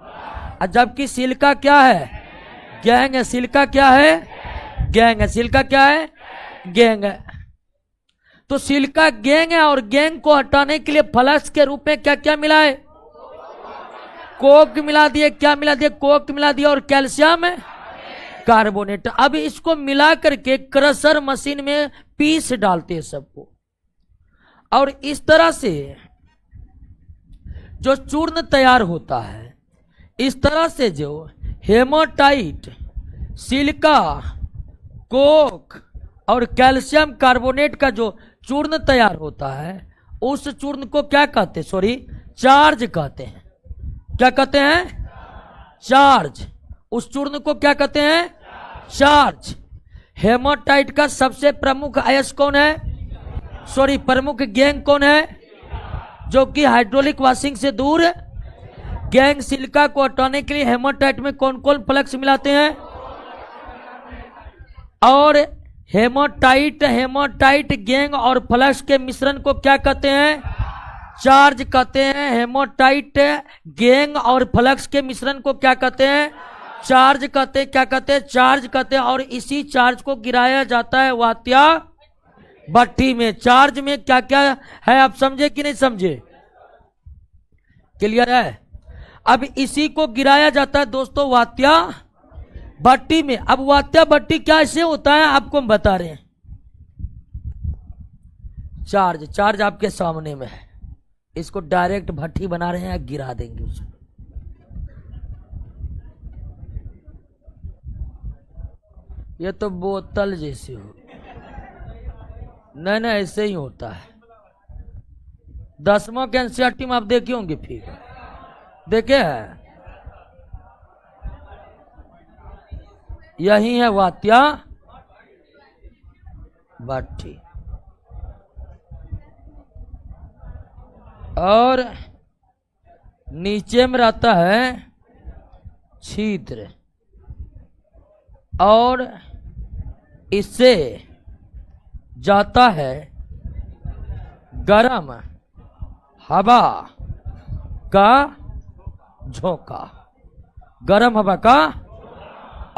जबकि सिलिका क्या है, गैंग है। सिलिका क्या है, गैंग है। सिलिका क्या है, गैंग है। तो सिलिका गैंग है, और गैंग को हटाने के लिए फ्लक्स के रूप में क्या क्या मिला है, कोक मिला दिए। क्या मिला दिए, कोक मिला दिया और कैल्शियम कार्बोनेट। अब इसको मिला करके क्रशर मशीन में पीस डालते हैं सबको, और इस तरह से जो चूर्ण तैयार होता है, इस तरह से जो हेमाटाइट, सिलिका, कोक और कैल्शियम कार्बोनेट का जो चूर्ण तैयार होता है, उस चूर्ण को क्या कहते हैं, सॉरी चार्ज कहते हैं। क्या कहते हैं, चार्ज। उस चूर्ण को क्या कहते हैं, चार्ज। हेमाटाइट का सबसे प्रमुख अयस्क कौन है, सॉरी प्रमुख गैंग कौन है, जो कि हाइड्रोलिक वॉशिंग से दूर। गैंग सिलिका को हटाने के लिए हेमाटाइट में कौन कौन फ्लक्स मिलाते हैं, और हेमाटाइट गैंग और फ्लक्स के मिश्रण को क्या कहते हैं, चार्ज कहते हैं। हेमाटाइट गैंग और फ्लक्स के मिश्रण को क्या कहते हैं, चार्ज कहते हैं। क्या कहते हैं, चार्ज कहते हैं। और इसी चार्ज को गिराया जाता है वात्या भट्टी में। चार्ज में क्या क्या है आप समझे कि नहीं समझे, क्लियर है। अब इसी को गिराया जाता है दोस्तों वात्या भट्टी में। अब वात्या भट्टी कैसे होता है आपको हम बता रहे हैं। चार्ज आपके सामने में है, इसको डायरेक्ट भट्टी बना रहे हैं, गिरा देंगे उसको। ये तो बोतल जैसी हो, नहीं ऐसे ही होता है। 10वां के एनसीईआरटी में आप देखे होंगे, फिर देखे हैं, यही है वात्या भट्टी। और नीचे में रहता है छिद्र, और इससे जाता है गरम हवा का झोंका, गरम हवा का,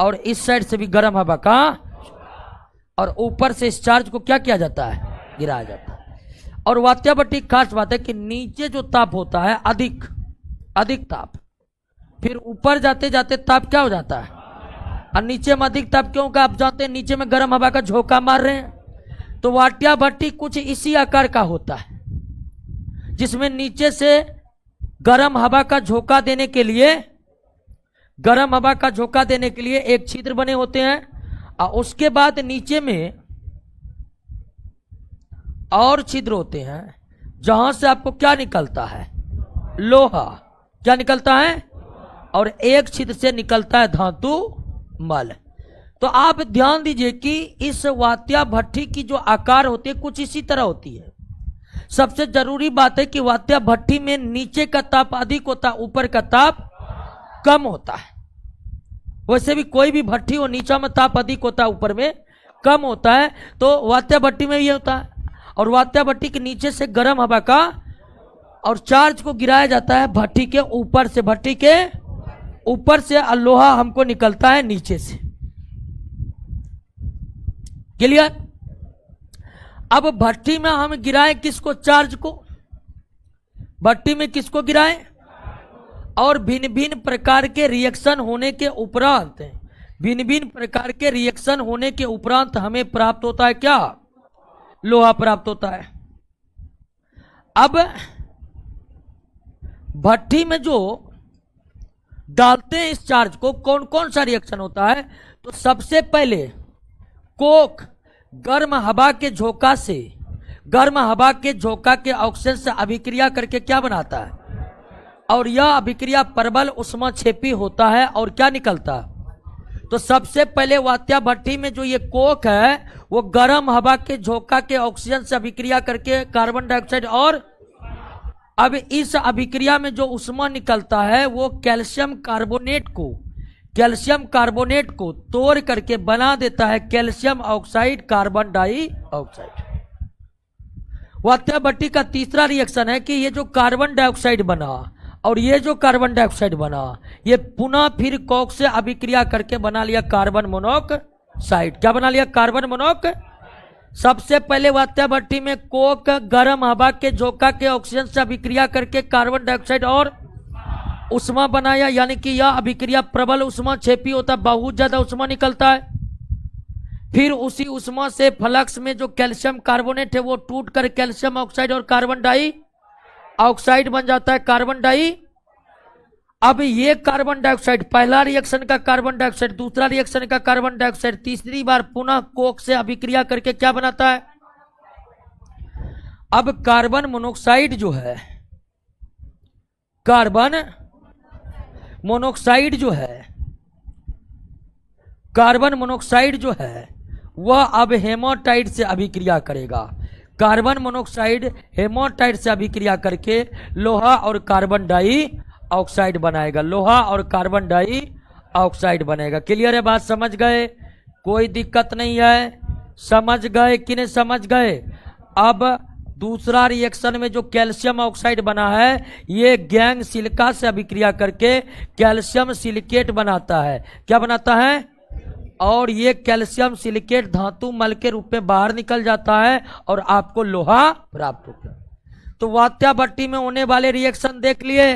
और इस साइड से भी गरम हवा का, और ऊपर से इस चार्ज को क्या किया जाता है, गिराया जाता है। और वात्या भट्टी खास बात है कि नीचे जो ताप होता है अधिक ताप, फिर ऊपर जाते जाते ताप क्या हो जाता है, और नीचे में अधिक ताप क्यों का आप जानते हैं, नीचे में गर्म हवा का झोंका मार रहे हैं। तो वात्या भट्टी कुछ इसी आकार का होता है, जिसमें नीचे से गर्म हवा का झोंका देने के लिए, गर्म हवा का झोंका देने के लिए एक छिद्र बने होते हैं, और उसके बाद नीचे में और छिद्र होते हैं, जहां से आपको क्या निकलता है, लोहा। क्या निकलता है, और एक छिद्र से निकलता है धातु मल। तो आप ध्यान दीजिए कि इस वात्या भट्टी की जो आकार होती है कुछ इसी तरह होती है। सबसे जरूरी बात है कि वात्या भट्टी में नीचे का ताप अधिक होता है, ऊपर का ताप कम होता है। वैसे भी कोई भी भट्टी हो, नीचा में ताप अधिक होता है, ऊपर में कम होता है। तो वात्या भट्टी में भी होता है। और वात्या भट्टी के नीचे से गर्म हवा का और चार्ज को गिराया जाता है भट्टी के ऊपर से, भट्टी के ऊपर से लोहा हमको निकलता है नीचे से। क्लियर। अब भट्टी में हम गिराएं किसको, चार्ज को। भट्टी में किसको गिराएं, और भिन्न भिन्न प्रकार के रिएक्शन होने के उपरांत, भिन्न भिन्न प्रकार के रिएक्शन होने के उपरांत हमें प्राप्त होता है क्या, लोहा प्राप्त होता है। अब भट्टी में जो डालते हैं इस चार्ज को, कौन कौन सा रिएक्शन होता है। तो सबसे पहले कोक गर्म हवा के झोंका से, गर्म हवा के झोंका के ऑक्सीजन से अभिक्रिया करके क्या बनाता है, और यह अभिक्रिया प्रबल ऊष्माक्षेपी होता है, और क्या निकलता है। तो सबसे पहले वात्या भट्टी में जो ये कोक है वो गर्म हवा के झोंका के ऑक्सीजन से अभिक्रिया करके कार्बन डाइऑक्साइड, और अब इस अभिक्रिया में जो ऊष्मा निकलता है वो कैल्शियम कार्बोनेट को, कैल्शियम कार्बोनेट को तोड़ करके बना देता है कैल्शियम ऑक्साइड, कार्बन डाइऑक्साइड। वात्या भट्टी का तीसरा रिएक्शन है कि ये जो कार्बन डाइऑक्साइड बना और ये जो कार्बन डाइऑक्साइड बना, ये पुनः फिर कोक से अभिक्रिया करके बना लिया कार्बन मोनोऑक्साइड। क्या बना लिया, कार्बन मोनोऑक्साइड। सबसे पहले वात्या भट्टी में कोक गर्म हवा के झोंका के ऑक्सीजन से अभिक्रिया करके कार्बन डाइऑक्साइड और उष्मा बनाया, यानी कि यह अभिक्रिया प्रबल ऊष्माक्षेपी होता है, बहुत ज्यादा उष्मा निकलता है। फिर उसी उष्मा से फ्लक्स में जो कैल्शियम कार्बोनेट है वो टूट कर कैल्शियम ऑक्साइड और कार्बन डाइऑक्साइड बन जाता है, कार्बन डाई। अब ये कार्बन डाइऑक्साइड, पहला रिएक्शन का कार्बन डाइऑक्साइड, दूसरा रिएक्शन का कार्बन डाइऑक्साइड, तीसरी बार पुनः कोक से अभिक्रिया करके क्या बनाता है। अब कार्बन मोनोऑक्साइड जो है, कार्बन मोनोऑक्साइड जो है, कार्बन मोनोऑक्साइड जो है वह अब हेमाटाइट से अभिक्रिया करेगा। कार्बन मोनोऑक्साइड हेमाटाइट से अभिक्रिया करके लोहा और कार्बन डाइऑक्साइड बनाएगा, लोहा और कार्बन डाइऑक्साइड बनेगा। क्लियर है बात, समझ गए, कोई दिक्कत नहीं है, समझ गए कि नहीं समझ गए। अब दूसरा रिएक्शन में जो कैल्शियम ऑक्साइड बना है ये गैंग सिलिका से अभिक्रिया करके कैल्शियम सिलिकेट बनाता है। क्या बनाता है, और ये कैल्शियम सिलिकेट धातु मल के रूप में बाहर निकल जाता है और आपको लोहा प्राप्त होता है। तो वात्या भट्टी में होने वाले रिएक्शन देख लिए।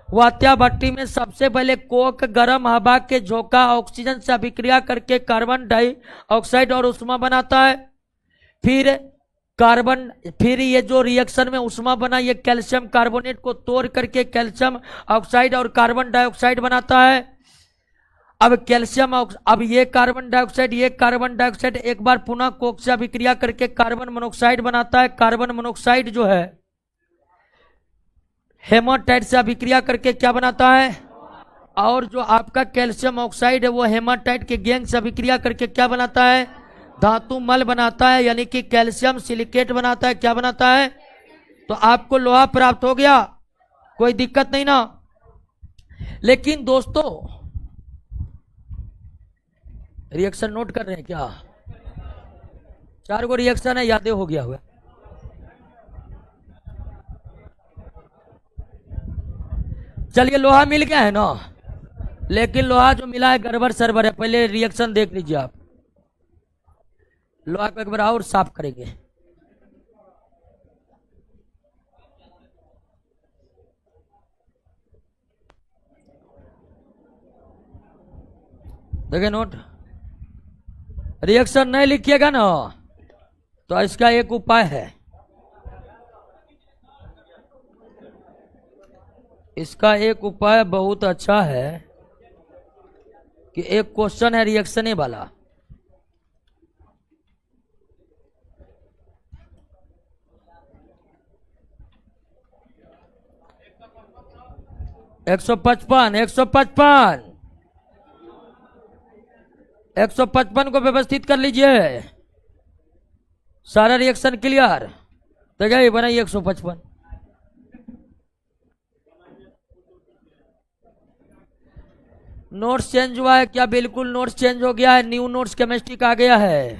वात्या भट्टी में सबसे पहले कोक गर्म हवा के झोंका ऑक्सीजन से अभिक्रिया करके कार्बन डाइऑक्साइड और उष्मा बनाता है। फिर ये जो रिएक्शन में उष्मा बना ये कैल्शियम कार्बोनेट को तोड़ करके कैल्शियम ऑक्साइड और कार्बन डाइऑक्साइड बनाता है। अब अब ये कार्बन डाइऑक्साइड एक बार पुनः कोक से अभिक्रिया करके कार्बन मोनोऑक्साइड बनाता है। कार्बन मोनोऑक्साइड जो है हेमाटाइट से अभिक्रिया करके क्या बनाता है, और जो आपका कैल्शियम ऑक्साइड है वो हेमाटाइट के गैंग से अभिक्रिया करके क्या बनाता है, धातु मल बनाता है, यानी कि कैल्शियम सिलिकेट बनाता है। क्या बनाता है, तो आपको लोहा प्राप्त हो गया, कोई दिक्कत नहीं ना। लेकिन दोस्तों रिएक्शन नोट कर रहे हैं क्या, 4 गो रिएक्शन है, यादें हो गया हुआ। चलिए लोहा मिल गया है ना, लेकिन लोहा जो मिला है गड़बड़ सरबर है। पहले रिएक्शन देख लीजिए आप, लोहा को एक बार और साफ करेंगे। देखिए नोट, रिएक्शन नहीं लिखिएगा ना तो इसका एक उपाय है, इसका एक उपाय बहुत अच्छा है कि एक क्वेश्चन है रिएक्शन वाला, एक सौ पचपन 155 को व्यवस्थित कर लीजिए, सारा रिएक्शन क्लियर। तो क्या बनाइए 155। नोट्स चेंज हुआ है क्या? बिल्कुल नोट्स चेंज हो गया है, न्यू नोट्स केमिस्ट्री का आ गया है।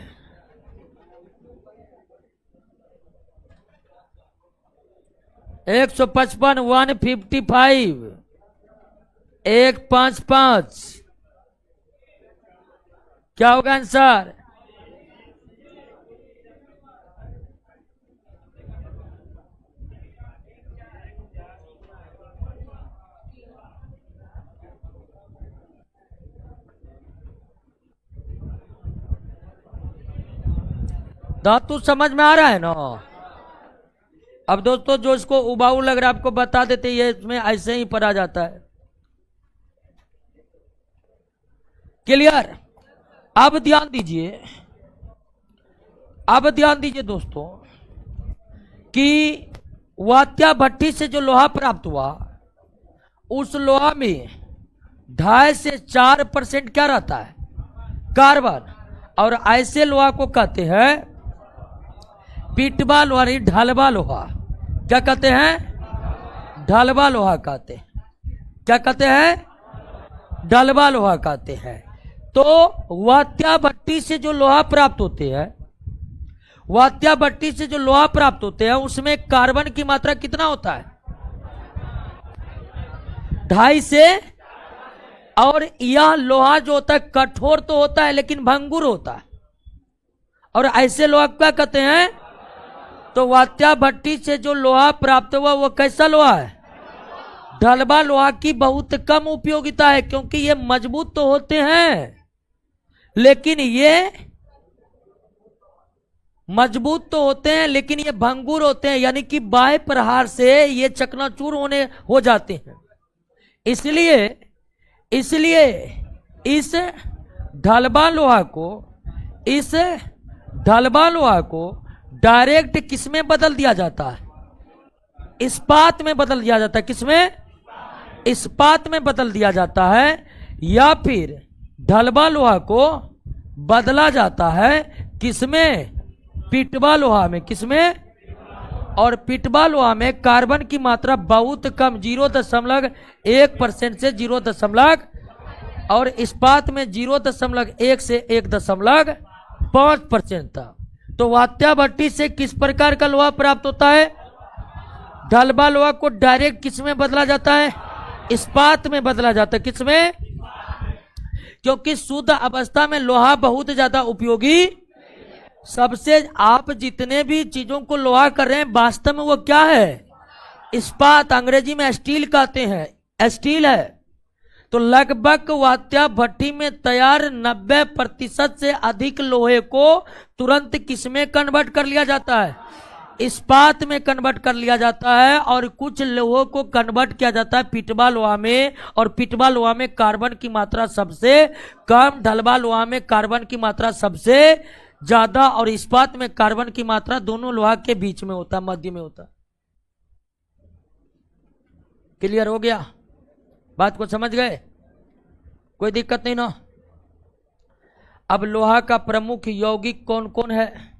एक 155 155 155 क्या होगा आंसर? धातु समझ में आ रहा है ना? अब दोस्तों जो इसको उबाऊ लग रहा है आपको बता देते, ये इसमें ऐसे ही पढ़ा जाता है। क्लियर? अब ध्यान दीजिए, अब ध्यान दीजिए दोस्तों कि वात्या भट्टी से जो लोहा प्राप्त हुआ उस लोहा में 2.5 से 4% क्या रहता है? कार्बन। और ऐसे लोहा को कहते हैं पिटवा लोहा, ढलवा लोहा। क्या कहते हैं? ढलवा लोहा कहते हैं। क्या कहते हैं? ढलवा लोहा कहते हैं। तो वात्या भट्टी से जो लोहा प्राप्त होते हैं, वात्या भट्टी से जो लोहा प्राप्त होते हैं उसमें कार्बन की मात्रा कितना होता है? 2.5 से। और यह लोहा जो होता है कठोर तो होता है लेकिन भंगुर होता है, और ऐसे लोहा क्या कहते हैं? तो वात्या भट्टी से जो लोहा प्राप्त हुआ वो कैसा लोहा है? ढलवा लोहा की बहुत कम उपयोगिता है, क्योंकि ये मजबूत तो होते हैं लेकिन ये मजबूत तो होते हैं लेकिन ये भंगुर होते हैं, यानी कि बाह्य प्रहार से ये चकनाचूर हो जाते हैं। इसलिए इस ढलवा लोहा को डायरेक्ट किसमें बदल दिया जाता है? इस्पात में बदल दिया जाता है। किसमें? इस्पात में बदल दिया जाता है, या फिर ढलवा लोहा को बदला जाता है किसमें? पिटवा लोहा में। किसमें? और पिटवा लोहा में कार्बन की मात्रा बहुत कम, 0.1% से 0, और इस्पात में 0.1 से 1.5% था। तो वात्या भट्टी से किस प्रकार का लोहा प्राप्त होता है? ढलवा लोहा को डायरेक्ट किसमें बदला जाता है? इस्पात में बदला जाता है। किसमें? क्योंकि शुद्ध अवस्था में लोहा बहुत ज्यादा उपयोगी, सबसे आप जितने भी चीजों को लोहा कर रहे हैं वास्तव में वो क्या है? इस्पात। अंग्रेजी में स्टील कहते हैं, स्टील है। तो लगभग वात्या भट्टी में तैयार 90% से अधिक लोहे को तुरंत किसमें कन्वर्ट कर लिया जाता है? इस्पात में कन्वर्ट कर लिया जाता है, और कुछ लोहों को कन्वर्ट किया जाता है पिटवा लोहा में, और पिटवा लोहा में कार्बन की मात्रा सबसे कम, ढलवा लोहा में कार्बन की मात्रा सबसे ज्यादा, और इस्पात में कार्बन की मात्रा दोनों लोहा के बीच में होता है, मध्य में होता है। क्लियर हो गया? बात को समझ गए? कोई दिक्कत नहीं ना? अब लोहा का प्रमुख यौगिक कौन कौन है?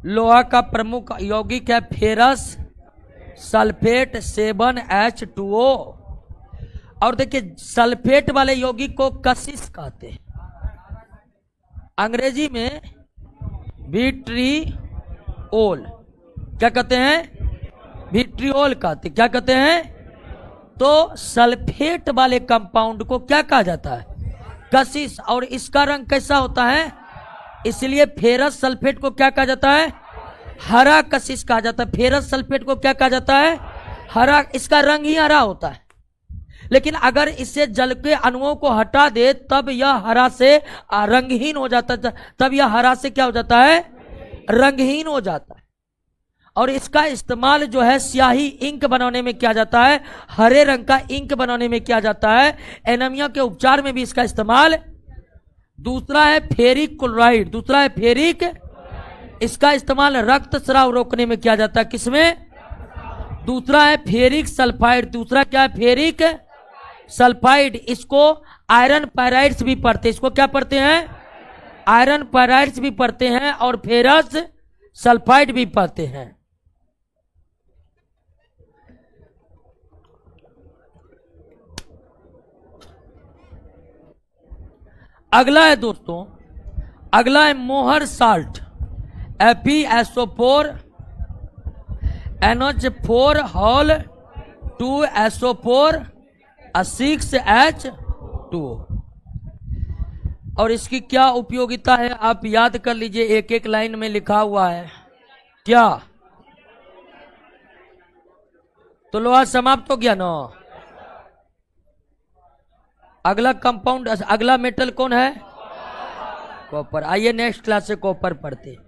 लोहा का प्रमुख यौगिक है फेरस सल्फेट 7H2O। और देखिए सल्फेट वाले यौगिक को कशिश कहते हैं, अंग्रेजी में विट्रियोल। क्या कहते हैं? विट्रियोल कहते। क्या कहते हैं? तो सल्फेट वाले कंपाउंड को क्या कहा जाता है? कशिश। और इसका रंग कैसा होता है? इसलिए फेरस सल्फेट को क्या कहा जाता है? हरा कशिश कहा जाता है। फेरस सल्फेट को क्या कहा जाता है? हरा, इसका रंग ही हरा होता है। लेकिन अगर इससे जल के अणुओं को हटा दे तब यह हरा से रंगहीन हो जाता है, तब यह हरा से क्या हो जाता है, रंगहीन हो जाता है। और इसका इस्तेमाल जो है स्याही इंक बनाने में किया जाता है, हरे रंग का इंक बनाने में किया जाता है, एनीमिया के उपचार में भी इसका इस्तेमाल। दूसरा है फेरिक क्लोराइड, दूसरा है फेरिक, इसका इस्तेमाल रक्तस्राव रोकने में किया जाता है। किसमें? दूसरा है फेरिक सल्फाइड, दूसरा क्या है, फेरिक सल्फाइड। इसको आयरन पैराइड्स भी पढ़ते हैं, इसको क्या पढ़ते हैं, आयरन पैराइड्स भी पढ़ते हैं और फेरस सल्फाइड भी पढ़ते हैं। अगला है दोस्तों, अगला है मोहर salt, FeSO4 NH4 hall 2SO4 6H2। और इसकी क्या उपयोगिता है आप याद कर लीजिए, एक एक लाइन में लिखा हुआ है। क्या? तो लोहा समाप्त हो गया ना। अगला कंपाउंड, अगला मेटल कौन है? कॉपर। आइए नेक्स्ट क्लास से कॉपर पढ़ते हैं।